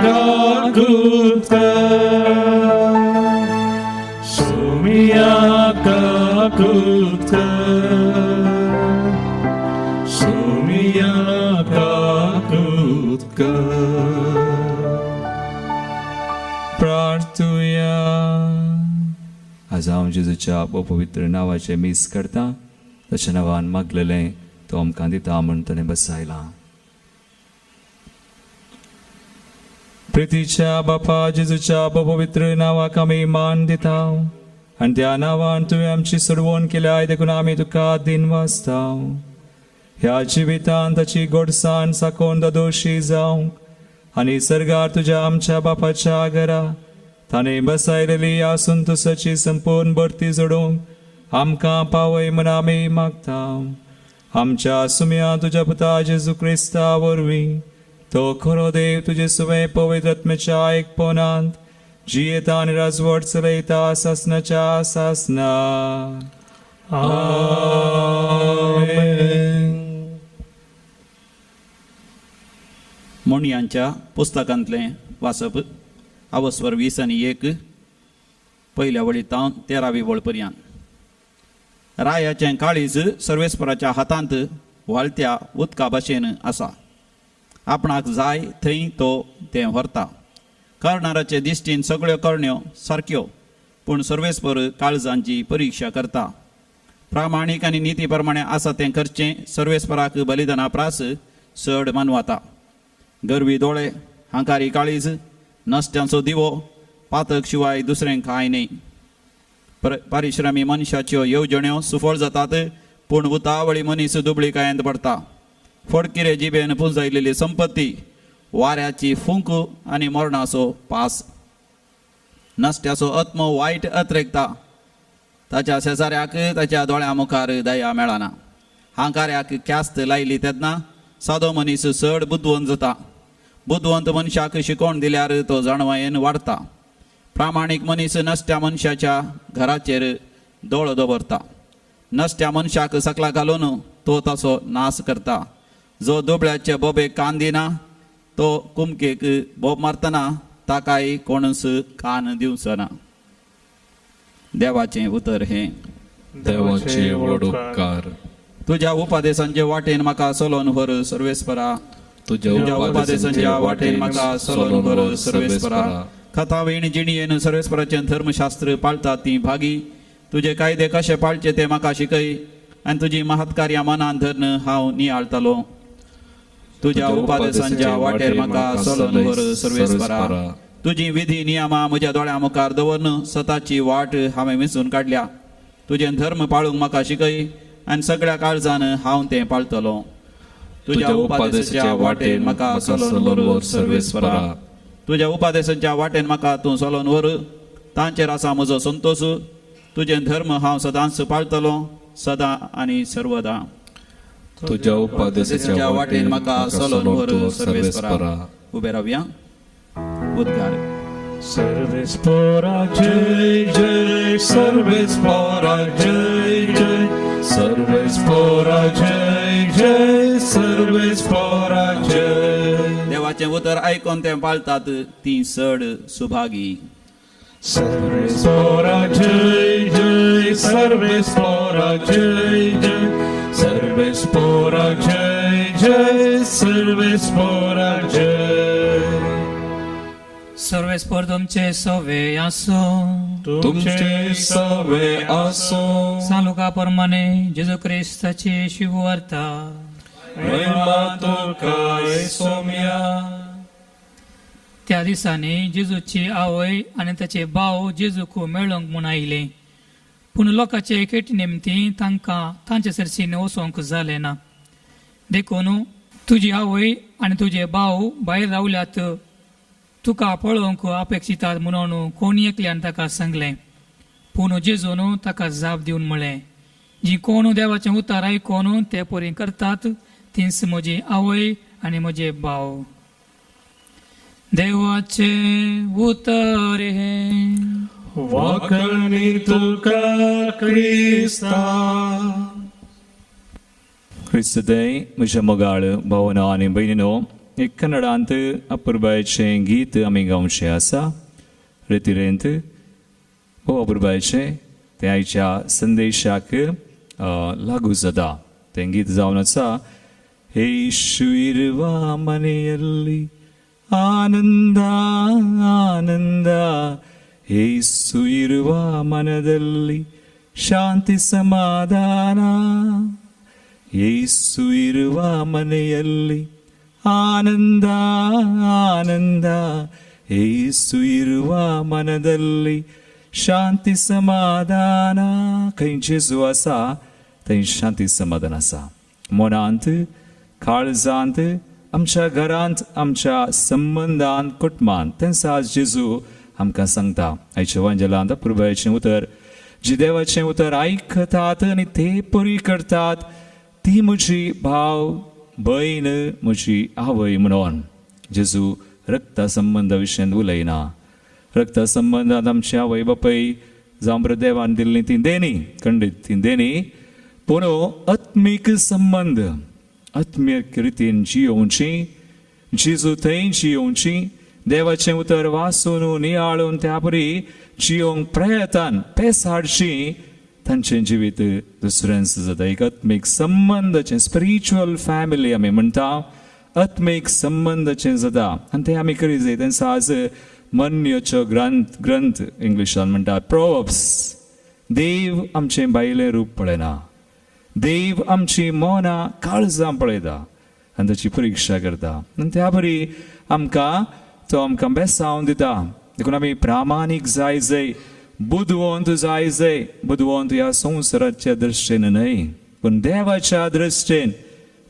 काकुत कर. सुमिया काकुत कर. सुमिया काकुत कर. प्रार्थुया. आज हांव जेजूच्या पवित्र नांवाचें मीस करता. ताच्या नांवान मागलेलें तो आमकां दिता म्हूण ताणें बसयलां. प्रितीच्या बापा जेजूच्या पवित्र नांवाक आमी मान दिता. आनी त्या नांवान तुवें आमची सोडवण केल्या देखून आमी तुका दिन वाचता. ह्या जिवितांत ताची गोडसाण साकोन दोशी जावंक आनी सर्गार तुज्या आमच्या बापाच्या घरा ताणें बसयलेली ह्या संतोशाची संपूर्ण भरती जोडूंक आमकां पावय म्हूण आमी मागता. आमच्या सुम्या तुज्या पुता जेजू क्रिस्ता वरवीं तो खरो देव तुजे सुवे पवित्र आत्म्याच्या एकपणांत जियेता आनी राजवट चलयता सासनाच्या सासना. आमेन. मोणयांच्या पुस्तकांतलें वाचप. अवस्वर 20 आनी 1 पयल्या वळीतावन 13वी वळ पर्यंत. रायाचें काळीज सर्वेस्पराच्या हातांत वाळत्या उदका भाशेन आसा. आपणाक जाय थंय तो तें व्हरता. करणाराचे दिश्टीन सगळ्यो करण्यो सारक्यो पूण सर्वेस्पर काळजांची परिक्षा करता. प्रामाणीक आनी निती प्रमाणे आसा तें करचें सर्वेस्पराक बलिदाना प्रास चड मानवता. गरवी दोळे, हांकारी काळीज, नश्ट्यांचो दिवो, पातक शिवाय दुसरें कांय न्ही. परिश्रमी मनशाच्यो येवजण्यो सुफळ जातात पूण उतावळी मनीस दुबळीकायेंत पडटा. फडकिरे जिबेन पुंजयलेली संपत्ती, वाऱ्याची फूंक आनी मरणाचो पास. नश्ट्याचो आत्मो वायट अत्रेकता. ताच्या शेजाऱ्याक ताच्या दोळ्या मुखार दया मेळना. हांकाऱ्याक ख्यास्त लायली तेन्ना सादो मनीस चड बुद्वंत जाता. बुद्वंत मनशाक शिकोवण दिल्यार तो जाणवायेन वाडटा. प्रामाणीक मनीस नश्ट्या मनशाच्या घराचेर दोळो दवरता. नश्ट्या मनशाक सकला घालून तो ताचो नाश करता. जो दुबळ्याचे बोबेक कान दिना तो कुमकेक बोब मारतना ताकाय कोणूच कान दिवचना. देवाचें उतर हें. देवाचे व्हड उपकार. तुज्या उपादेशांचे वाटेन म्हाका सोलोन व्हर सर्वेस्परा. तुज्या उपादेशांच्या वाटेन म्हाका सोलोन व्हर सर्वेस्परा. खतावीण जिणयेन सर्वेस्पराचें धर्मशास्त्र पाळटा ती भागी. तुजे कायदे कशे पाळचे ते म्हाका शिकय आनी तुजी महत्कार्यां मनान धरून हांव नियाळटलो. तुज्या उपादेशांच्या वाटेर म्हाका सोलोन व्हर सर्वेस्परा. तुजी विधी नियमां म्हज्या दोळ्या मुखार दवरून स्वताची वाट हांवें विसरून काडल्या. तुजें धर्म पाळूंक म्हाका शिकय आनी सगळ्या काळजान हांव तें पाळटलों. तुज्या उपादेशाच्या वाटेन म्हाका चलोवन व्हर सर्वेस्परा. तुज्या उपादेशाच्या वाटेन म्हाका तूं चलोवन व्हर. तांचेर आसा म्हजो संतोश. तुजें धर्म हांव सदांच पाळटलों सदां आनी सर्वदा. तुझ्या उपादेशाच्या वाटेन म्हाका चलोवन व्हर सर्वेस्परा. उबे रावया. उद्गार. सर्वेस्परा जय जय, सर्वेस्परा जय जय, सर्वेस्परा जय जय, सर्वेस्परा जय. देवाचें उतर आयकोन तें पाळतात ती चड सुभागी. सर्वेस्परा जय जय, सर्वेस्परा जय जय, सर्वेस्परा जय जय, सर्वेस्परा जय. सर्वेस्पर तुमचे सवे आसो. तुमचे सवे आसो. सालुका प्रमाणे जेजू क्रिस्ताची शुभवार्ता. महिमा तुका सोम्या. त्या दिसांनी जेजूची आवय आणि ताचे भाव जेजूक मेळोंक म्हूण आयले. पूण लोकांचे एकेटी निमती तांकां तांचे सरसीन वचोंक जालें ना. देखून तुजी आवय आनी तुजे भाव भायर रावल्यात, तुका पळोवंक अपेक्षितात म्हणून कोणी एकल्यान ताका सांगलें. पूण जेजून ताका जाप दिवन म्हळें, जी कोण देवाचें उतर आयकोन ते परी करतात तींच म्हजी आवय आनी म्हजे भाव. देवाचे उतर हे. वाकणी तुका क्रिस्ता. क्रिस्तदय म्हज्या मोगाळ भावना आनी भयणीनो, एक कन्नडांत अपुरबायेचें गीत आमी गावचें आसा. रितीरेंत हो अपुरबायेचें तें आयच्या संदेशाक लागू जाता. तें गीत जावन आसा. येशू इरुवा मनेयल्ली ಆನಂದ ಆನಂದ, ಯೇಸು ಇರುವ ಮನದಲ್ಲಿ ಶಾಂತಿ ಸಮಾಧಾನ. ಯೇಸು ಇರುವ ಮನೆಯಲ್ಲಿ ಆನಂದ ಆನಂದ, ಯೇಸು ಇರುವ ಮನದಲ್ಲಿ शांती समाधान. खंय जेजू आसा थंय शांती समाधान आसा. मनांत, काळजांत, आमच्या घरांत, आमच्या संबंधांत, कुटुंबांत तेंच आज जेजू आमकां सांगता. आयच्या वांजेलांत पुरबायेचें उतर, जी देवाचें उतर आयकतात आनी ते परी करतात ती म्हजी भाव भयण, म्हजी आवय म्हणून. जेजू रक्ता संबंदा विशयी उलयना. रक्ता संबंधांत आमची आवय बापूय जावं बरें देवान दिल्लीं ती देणी, खंडीत ती देणी, पूण आत्मीक संबंध आत्मीय रितीन जियोवची. जेजू थंय जियोवची. देवाचें उतर वाचून नियाळून त्या परी जियोवंक प्रयत्न पेसाडची. तांचें जिवीत दुसऱ्यांच जाता. एक आत्मीक संबंदाचें स्पिरिच्युअल फॅमिली आमी म्हणटा, आत्मीक संबंदाचें जाता आनी तें आमी करीत जाय. तें आज मन्योचो ग्रंथ इंग्लिशान म्हणटा प्रोवर्ब्स. देव आमचें भायलें रूप पळयना. देव आमची मनां काळजां पळयता आनी ताची परिक्षा करता. आनी त्या बरी तो आमकां बेसांव दिता. देखून आमी प्रामाणीक जाय, बुदवंत जाय. बुदवंत ह्या संवसाराच्या दृश्टेन न्हय, पूण देवाच्या दृश्टेन.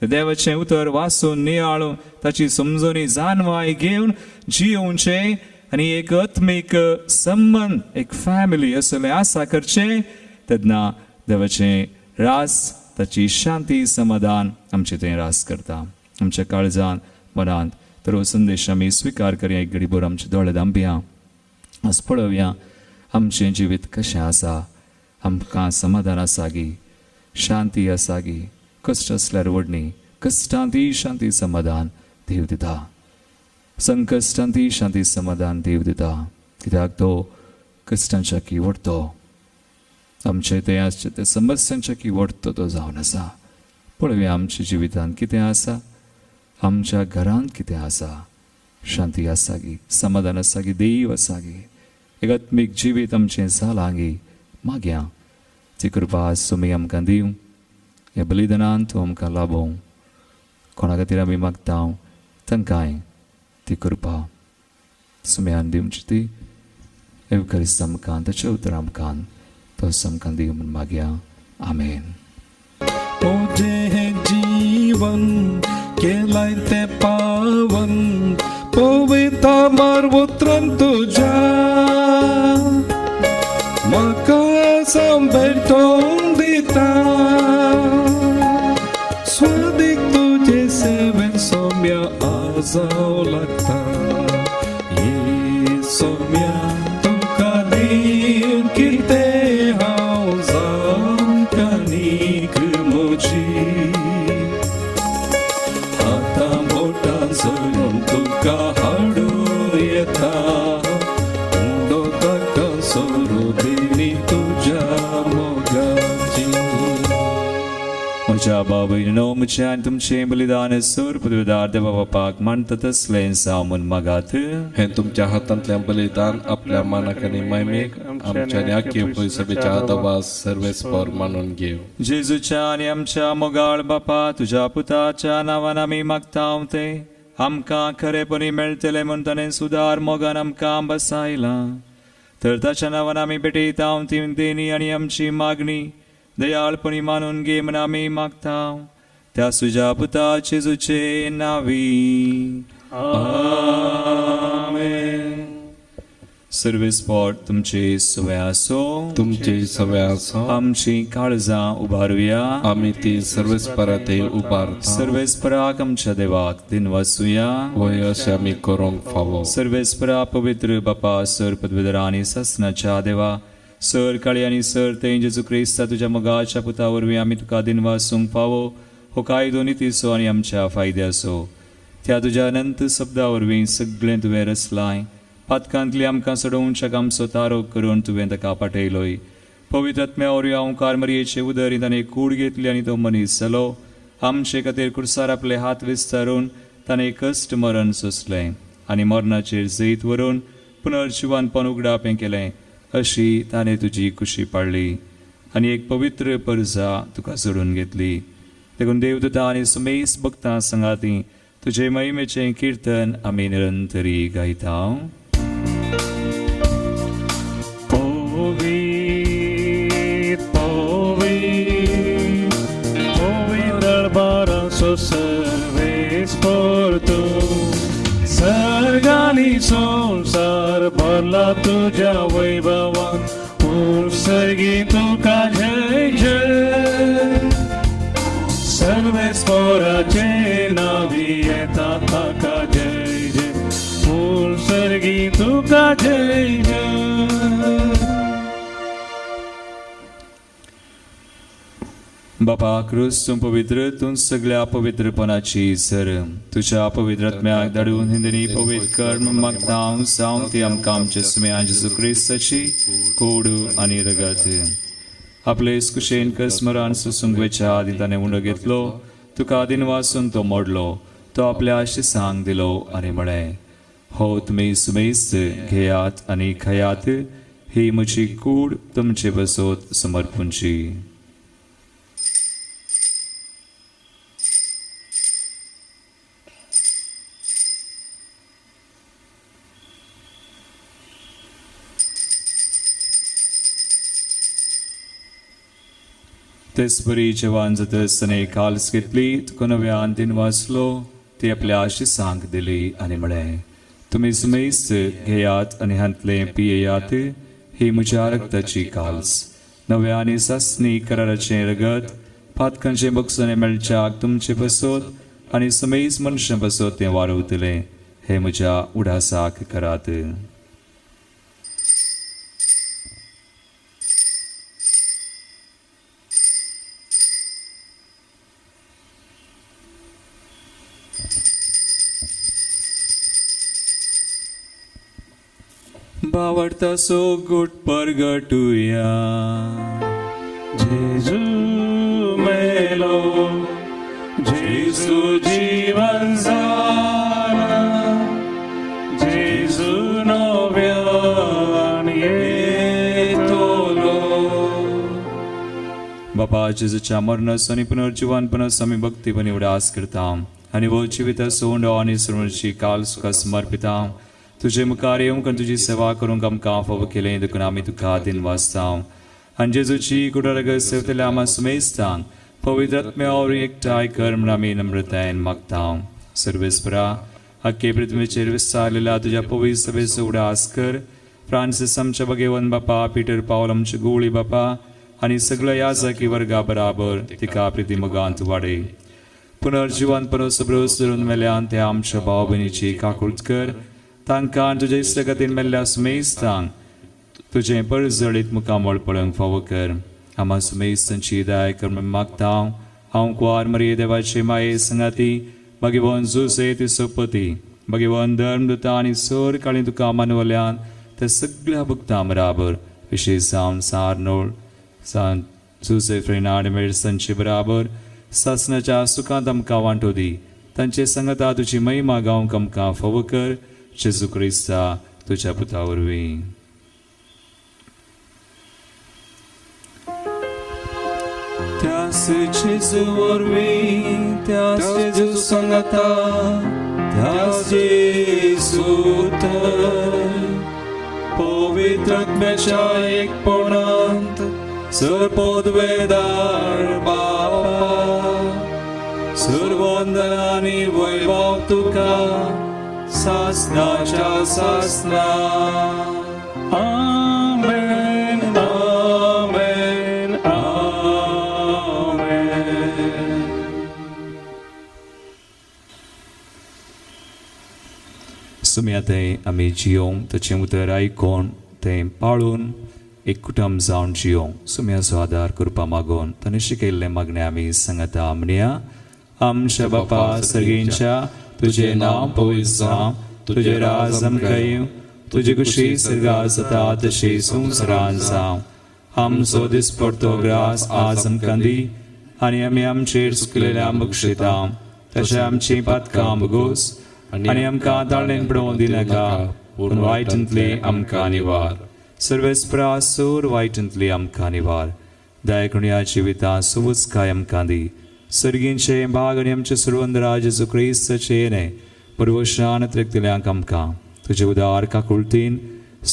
देवाचें उतर वाचून नियाळून ताची समजोनी जानवाय घेवन जियोवचें आनी एक आत्मीक संबंद, एक फॅमिली असलें आसा करचें. तेन्ना देवाचें रास, ताची शांती समाधान आमचे थंय रास करता. आमच्या काळजांत, मनांत तर हो संदेश आमी स्विकार करया. एक घडीभर आमचे दोळे धांपया. आज पळोवया आमचें जिवीत कशें आसा. आमकां समाधान आसा गी, शांती आसा गी. कश्ट असल्यार व्हडणी, कश्टांत ती शांती समाधान देव दिता. संकश्टांत ती शांती समाधान देव दिता. कित्याक तो कश्टांच्या की वडतो. आमचे ते आसचे ते समस्यांच्या की वडतो तो जावन आसा. पळोवया आमच्या जिवितांत कितें आसा, आमच्या घरांत कितें आसा. शांती आसा गी, समाधान आसा गी, देव आसा गी. एक आत्मीक जिवीत आमचें जालां गी. मागया ती कृपा आज तुमी आमकां दिवं. ह्या बलिदानांत तूं आमकां लाभोवं. कोणा खातीर आमी मागता तांकांय ती कृपा सुमयान दिवची. ती एवकारिस्त आमकां ताचें उतर आमकां तो समकां दियो मन माग्या आमेन. ओजे जीवन केलाय ते पावन पवित्र मारवुत्रान तुझ्या म्हाका सांभाळून दिता स्वादीक तुजे सेवेन सोम्या आजाव लागता ये सोम्या तुका देव कितें हांव जावन कानीक म्हजी आतां बोटां धरून तुका हाडूं येता उंडो ताका सोरो देणी तुज्या मोगाची. म्हज्या बाबयनो म्हजें आनी तुमचें बलिदान सर पदवीदार देवा बापाक मानता तसलें सामून मागात. हे तुमच्या हातांतल्या बलिदान आपल्या मानाक आनी मैमेक आमच्या आनी आख्खे सभेच्या आदावास सर्वेस्पर मानून घेव. जेजूच्या आनी आमच्या मोगाळ बापा तुज्या पुताच्या नांवान आमी मागतांव ते आमकां खरेपणी मेळटलें म्हूण ताणें सुदार मोगान आमकां बसायलां. तर ताच्या नांवान आमी भेटयतांव ती देणी आनी आमची मागणी दयाळपणी मानून घे म्हूण आमी मागतांव त्या तुज्या पुता जेजूचे नांवी. आमेन. सर्वेस्पर तुमचे सवय आसो. तुमचे सवय आसो. आमची काळजां उबारुया. आमी ती सर्वेस्पराते उबारता. सर्वेस्पराक आमच्या देवाक दिन वाचुया. वय अशें आमी करूंक फावो. सर्वेस्परा पवित्र बापा सर पदवीधरा आनी ससनाच्या देवा सर काळी आनी सर ते जेजू क्रिस्ता तुज्या मोगाच्या पुता वरवीं आमी तुका दिन वाचूंक फावो हो कायदो नितीचो आनी आमच्या फायद्याचो. त्या तुज्या अनंत शब्दा वरवीं सगळें तुवें रचलाय. पातकांतली आमकां सोडोवंक आमचो तारो करून तुवें ताका पाठयलोय. पवित्र आत्म्या वरवीं ओंकार मरयेचे उदर ताणें कूड घेतली आनी तो मनीस जालो. आमचे खातीर कुर्सार आपले हात विस्तारून ताणें कश्ट मरण सोंसलें आनी मरणाचेर जैत व्हरून पुनर्जिवानपण उगडापें केलें. अशी ताणें तुजी कुशी पाळली आनी एक पवित्र परजा तुका सोडून घेतली. देखून देवदूतां आनी समेस भक्तां संगाती तुजे महिमेचें कीर्तन आमी निरंतरी गायतांव. सर्गानी संसार भरला तुझ्या वैभवान उत्सर्गी तुका जय जय. सर्वेस्पराचे नावी येता ताका जय जय उत्सर्गी तुका जय जय. बापा क्रूस तूं पवित्र तूं सगळ्या पवित्रपणाची सर तुज्या पवित्र आत्म्याक धाडून हिंदनी पवित्र कर्म मागतां जावं ती आमकां आमच्या सुम्या जेजू क्रिस्ताची कूड आनी रगत. आपले कुशेन कसमरान सुसूंक वेच्या आदी ताणें उंडो घेतलो. तुका दिन वाचून तो मोडलो. तो आपल्या शिसांक दिलो आनी म्हळें हो तुमी सुमेस्त घेयात आनी खयात. ही म्हजी कूड तुमचे बसोत समर्पूंची. तेच बरी जेवण जातसताना काल्स घेतली तुका नव्यान दिन वाचलो. ती आपल्या शिसांक दिली आनी म्हळें तुमी सुमेस्त घेयात आनी हांतले पियेयात. ही म्हज्या रक्ताची काल्स नव्या आनी सासणी कराराचें रगत पातकांचे बक्षणे मेळच्याक तुमचे बसोत आनी समेज मनशां बसोत तें वारवतलें. हे म्हज्या उडासाक करात. बावडता सो गुट परगटुया. जेजू मेलो जेजू जीवन जाला. जेजू नव्यान येतलो. बापा जेजूच्या मरणास आनी पुनर्जिवानपणास आमी भक्तीपणी उडास करता आनी वो जिविता सोंड आनी सर्वची काल सुखा समर्पिता. तुजे मुखार येवंक आनी तुजी सेवा करूंक आमकां फावो केलें देखून आमी तुका दिन वाचता. आणि जेजूची कुटरग सेवतल्या आम्हा सुमेस्तांग पवित्रात्म्यावर एकटाय कर्म आम्ही नम्रतायन मागतां. सर्वेस्परा अख्खे पृथ्वीचेर विस्तारलेला तुझ्या पवित्र सभेचो उडास कर. फ्रांसिस आमच्या भगेवन बापा, पीटर पावल आमचे गोळी बापा आणि सगळ्या याजकी वर्गा बराबर तिका प्रितीमगांत वाडे. पुनर्जीवन सबरोस धरून मेल्यान त्या आमच्या भाव भयणीची काकुळट कर. तांकां तुझ्या इश्टगतीन मेल्ल्या सुमेस्तांग तुझे परजळीत मुकामोळ पळोवंक फावो कर. आम्हा सुमेस्तांची दाय कर्म मागतां. हांव कुवार मरिये देवाचे माये संगाती भगवान जुसे ती सोपती भगवान धर्मदूता आणि सोर काळी तुका मानवल्यान त्या सगळ्या भक्तां बराबर विशेष जावन सारनोळ सान जुसे फ्रेनाड मेळसनचे बराबर सासनाच्या सुखांत आमकां वांटो दी. तांचे संगता तुजी महिमा गावंक आमकां फावो कर. जेजू क्रिस्ता तुझ्या पुता वरवीं. त्यास जेजू वरवीं त्यास जेजू संगता त्यास जेजूत पवित्र आत्म्याच्या एकपणांत सर्वोद्वेदार बापा सर्ववंदना आणि वैभव तुका सासनाच्या सासना. आमेन आमेन आमेन. सुम्याते आमी जियोंक ताचें उतर आयकोन तें पाळून एक कुटुंब जावन जियोंक सुम्याचो आदार करपा मागोन ताणें शिकयल्लें मागणें आमी सांगता म्हणया. आमच्या बापा सर्गींच्या तुझे नाव पवित्र जावं. तुझे राज आमकां येवं. तुजी कुशी सर्गार जाता तशी संवसारांत जावं. आमचो दिसपडतो ग्रास आज आमकां दी आनी आमी आमचेर चुकलेल्या बक्षिता तशें आमची पातकां बगोस आनी आमकां ताळणेन पडोवंक दिनाका पूण वायटांतली आमकां निवार. सर्वेस्परा सोर वायटांतली आमकां निवार. दयाकरुणिया जिवितां सुवचकाय आमकां दी. सर्गींचे भाग आनी आमचे सर्वंदरा जेजू क्रिस्ताचे येणे परवशान त्रेकतल्यांक आमकां तुजे उदार काकुळटीन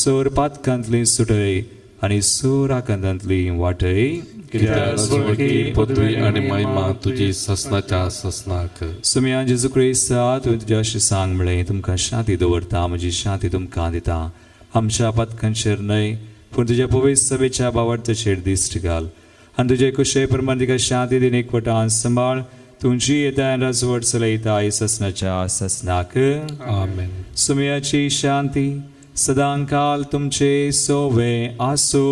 सोर पातकांतली सुटय आनी सोर आकांतांतली वाटय. पदवी आणि महिमा तुझी ससनाच्या ससनाक. सुम्या जेजू क्रिस्ता तुवें तुज्या शिसांक म्हळें तुमकां शांती दवरता म्हजी शांती तुमकां दिता. आमच्या पातकांचेर न्हय पूण तुज्या पवित्र सभेच्या बावर्थाचेर दिश्ट घाल आनी तुजे कुशे प्रमाण तिका शांती दिन एकवटान सांबाळ. तुमची येता राजवट चलयता ससनाच्या ससनाक. आमेन. सुम्याची शांती सदांकाल तुमचे सोवे आसो.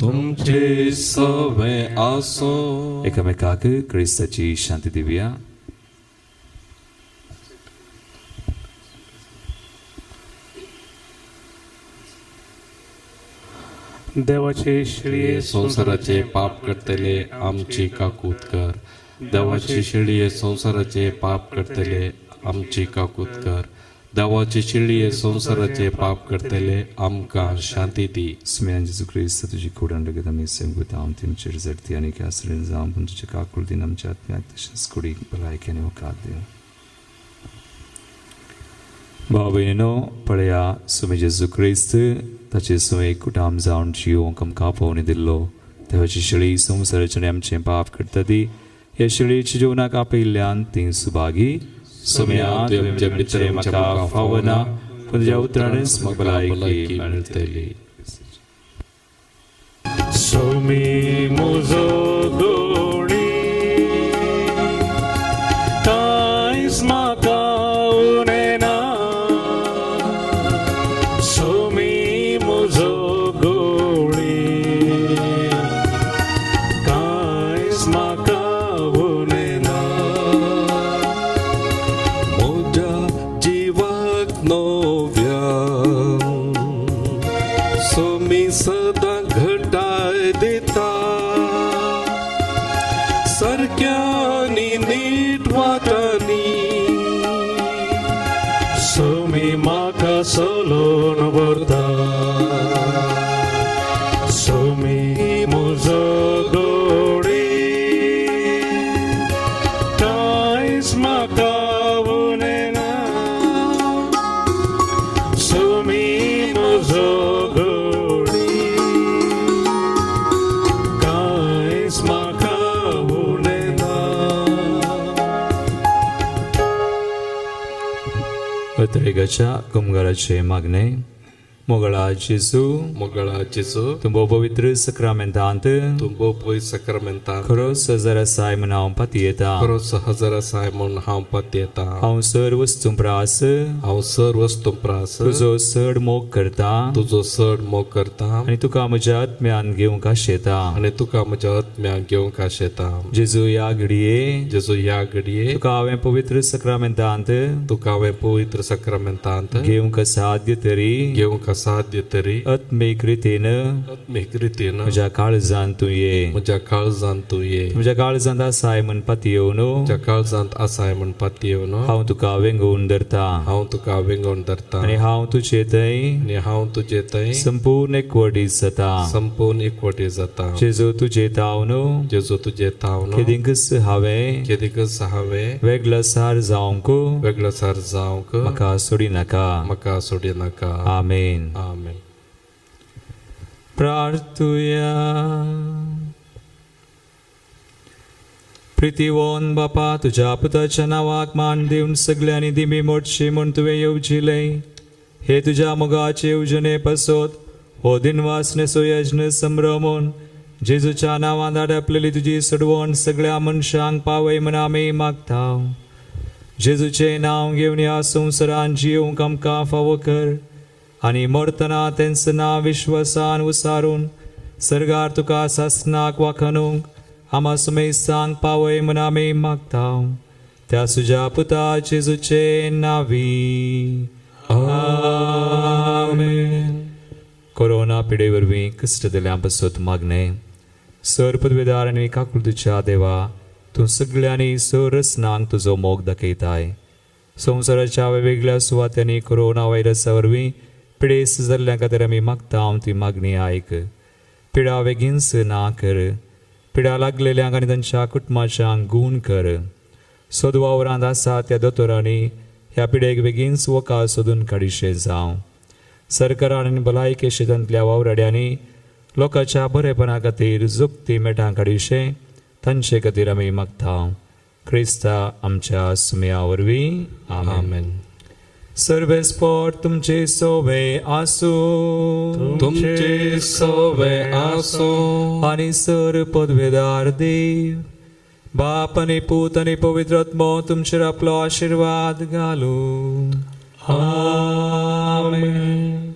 तुमचे सवे आसो. एकामेकाक क्रिस्ताची शांती दिवया. देवाचे शिळये संसाराचे पाप करतले आमची काकूत कर. देवाचे शिळये संसाराचे पाप करतले आमची काकूत कर. देवाचे शिळये संसाराचे पाप करतले आमकां शांती दी. सुम्यान जेजू क्रिस्त तुजी खोडान रगत आमी सेवगता हांव तेंचेर जडती आनी आसरेन जावं पूण तुजे काकुळतीन आमच्या आत्म्याक तशेंच कुडीक भलायकेन वकात देव. भाव भयणीनो पळया सुमे जेजू क्रिस्त ताचे सुमे कुटाम जावन जियोंक आमकां पावोवनी दिल्लो. देवाची शिळी संवसाराचें आमचें पाप करता ती ह्या शिळयेच्या जिवनाक आपयिल्ल्यान ती सुभागी. सुम्या तुवें भितर म्हाका फावना पूण तुज्या उतरांनीच म्हाका भलायकी मेळटली. सोमी म्हजो गोडी कांयच म्हाका उरना. सोमी म्हजो गोडी कांयच म्हाका उरना. म्हज्या जिवाक नव्या सोमी सदां घटाय दिता. सारक्यानी नीट वाटांनी सोमी म्हाका सोलोन व्हरता. सोमी म्हजो गोडी कांयच म्हाका उरना. सोमी म्हजो गोडी पत्रिकेच्या कुमगाराचे मागणे मोगळा जेजू Mogala Jesu, तुंबो पवित्र सक्रामेंतांत Tumbo Poi Sacramentan, खरोच जरा साय म्हणाव पातयेता Cross Hazara Simon Hampatieta, हांव सर वस्तू प्रास How Servus Tumpras, तुजो चड मोग करता Tuzo Serd Mokarta, आणि तुका म्हज्या आत्म्यान घेवंक शेता आणि तुका म्हज्या आत्म्याक घेवंक आशेता. जेजू या घडये जेजू ह्या घडये तुका हांवें पवित्र सक्रामेंतांत तुका हांवें पवित्र सक्रामेंतांत घेवंक साध्य तरी घेवंक साध्य तरी आत्मीक रितीन आत्मीक रितीन म्हज्या काळजांत तूं ये म्हज्या काळजांत तूं ये. म्हज्या काळजांत आसाय म्हण पातयेवन म्हज्या काळजांत आसाय म्हण पातयेवन हांव तुका वेंगोवन धरता हांव तुका वेंगोवन धरता आनी हांव तुजे थंय आनी हांव तुजे थंय संपूर्ण एकवटीत जाता संपूर्ण एकवटी जाता. जेजू तुजे तावन जेजू तुजे तावन केदिंकच हांवें केदिकच हांवें वेगळो सार जावंक वेगळो सार जावंक म्हाका सोडी नाका म्हाका सोडी नाका. आमेन. आमेन. प्रार्थुया. प्रितीवोन बापा तुझ्या पुताच्या नावाक मान दिवन सगळ्यांनी दिमी मोडची म्हूण तुवें येवजिले हे तुझ्या मोगाचे येवजणे पसोत हो दिनवासनेचो यज्ञ संभ्रमून जेजूच्या नांवान आडपलेली तुजी सडवण सगळ्या मनशांक पावय म्हण आमी मागताव. जेजूचें नांव घेवन ह्या संवसारांत जिवंक आमकां फावो कर आनी मरतना तेंचं नांव विश्वासान उसारून सर्गार तुका सासनाक वाखणूंक आमा समेस्तांक पावय म्हण आमी मागताव. त्या तुज्या पुता जेजूचे नांवी. आमेन. कोरोना पिडे वरवीं कश्ट दिल्या पसत मागणे सर पदवेदार आनी काकुळतुच्या देवा तूं सगळ्यांनी सर रचनांक तुजो मोग दाखयताय. संवसाराच्या वेगवेगळ्या सुवात्यांनी कोरोना व्हायरसा वरवीं पिडेस जाल्ल्या खातीर आमी मागता ती मागणी आयक. पिडा बेगीनच ना कर. पिडा लागलेल्यांक आनी तांच्या कुटुंबाच्यांक गूण कर. सोदवावरांत आसा त्या दोतोरांनी ह्या पिडेक बेगीनच वोका सोदून काडिशे जावं. सरकारान आनी भलायकी क्षेत्रांतल्या वावराड्यांनी लोकांच्या बरेपणा खातीर जुक्ती मेटां काडिशे तांचे खातीर आमी मागता. क्रिस्ता आमच्या सुमया वरवीं. आमेन. सर्वेस्पोट तुमचे सोवे आसूं तुमचे सोवे आसूं आनी सर पदवेदार देव बाप आनी पूत आनी पवित्र आत्मो तुमचेर आपलो आशिर्वाद घालूं. आमेन.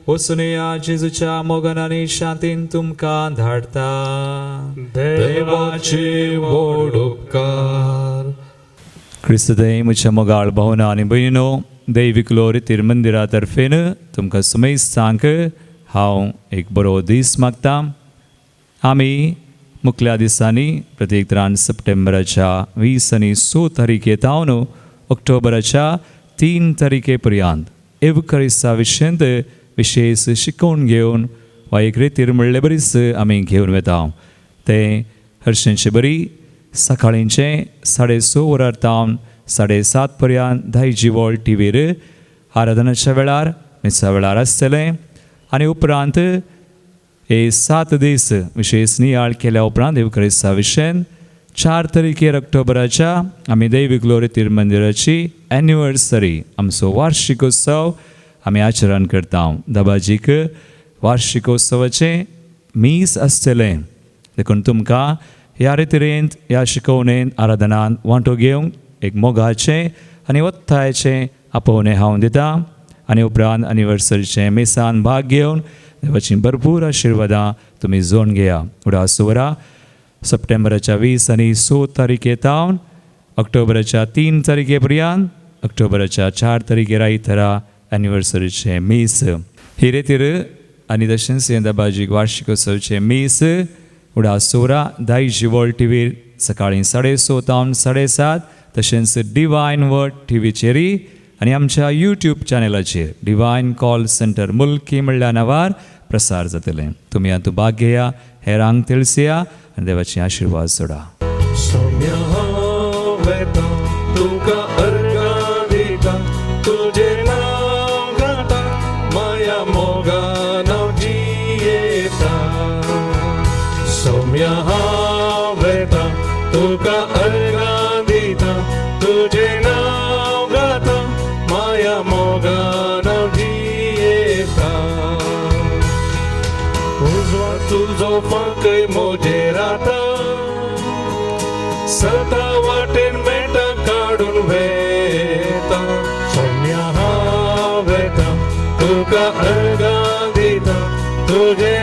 वचून या जेजूच्या मोगान आनी शांतीन तुमकां धाडटा. देवाचे व्हड उपकार. क्रिस्तदय म्हज्या मोगाळ भावना आनी भयणीनो दैवीक रितीर मंदिरा तर्फेन तुमकां समेस्तांक हांव एक बरो दीस मागतां. आमी मुखल्या दिसांनी प्रत्येक तरान सप्टेंबराच्या 20 आनी 6 तारीखेतावन ऑक्टोबराच्या 3 तारीखे पर्यंत एवकारिस्ता विशयंत विशेष शिकोवन घेवन वा एक रितीर म्हणले बरीच आमी घेवन वता. ते हरशींचे बरी सकाळींचे 6:30 वरार तावन 7:30 पर्यंत दायजी वॉल्ट टीव्हीर आराधनाच्या वेळार मिसा वेळार आसतलें आनी उपरांत हे 7 दीस विशेष नियाळ केल्या उपरांत एवकारिस्ता विशयन 4 तारीखेर ऑक्टोबराच्या आमी दैवीक रितीर मंदिराची एनिवर्सरी आमचो वार्षिकोत्सव आमी आचरण करता. दाबाजीक वार्षिकोत्सवाचें मीस आसतलें देखून तुमकां ह्या रितीरेंत ह्या शिकवणेंत आराधनांत वांटो घेवंक एक मोगाचें आनी उत्थायाचें आपोवणें हांव दितां आनी उपरांत एनिवर्सरीचें मेसान भाग घेवन देवाची भरपूर आशिर्वादां तुमी जोडून घेया. उडा सुवरा सप्टेंबराच्या 20 आनी 6 तारीखेतावन ऑक्टोबराच्या 3 तारीखे पर्यंत ऑक्टोबराच्या 4 तारीखेर आयतारा एनिवर्सरीचें मीस. ही रितीर आनी तशेंच दाबाजीक वार्षिकोत्सवचें मीस उडा सुवरा दायजी वॉल्ट टीव्हीर सकाळीं 6:30 तावन 7:30 तशेंच डिवायन वर्ड टीव्हीचेरय आनी आमच्या यूट्यूब चॅनलाचेर डिवायन कॉल सेंटर मुल्की म्हणल्या नांवार प्रसार जातलें. तुमी हातूंत भाग घेया, हेरांक तिळसिया आनी देवाची आशिर्वाद सोडा. सौम्य वेता तुका अर्घा दिता तुझे नाव गाता माया मोगा नाव जियेता. सौम्य वेता तुका अर्घा दिता तुझे नाव गाता माया मोगा फांकय मोजे राता सता वाटेन मेटा काढून वेता सोम्या हांव वेता तुका अर्गां दिता तुझे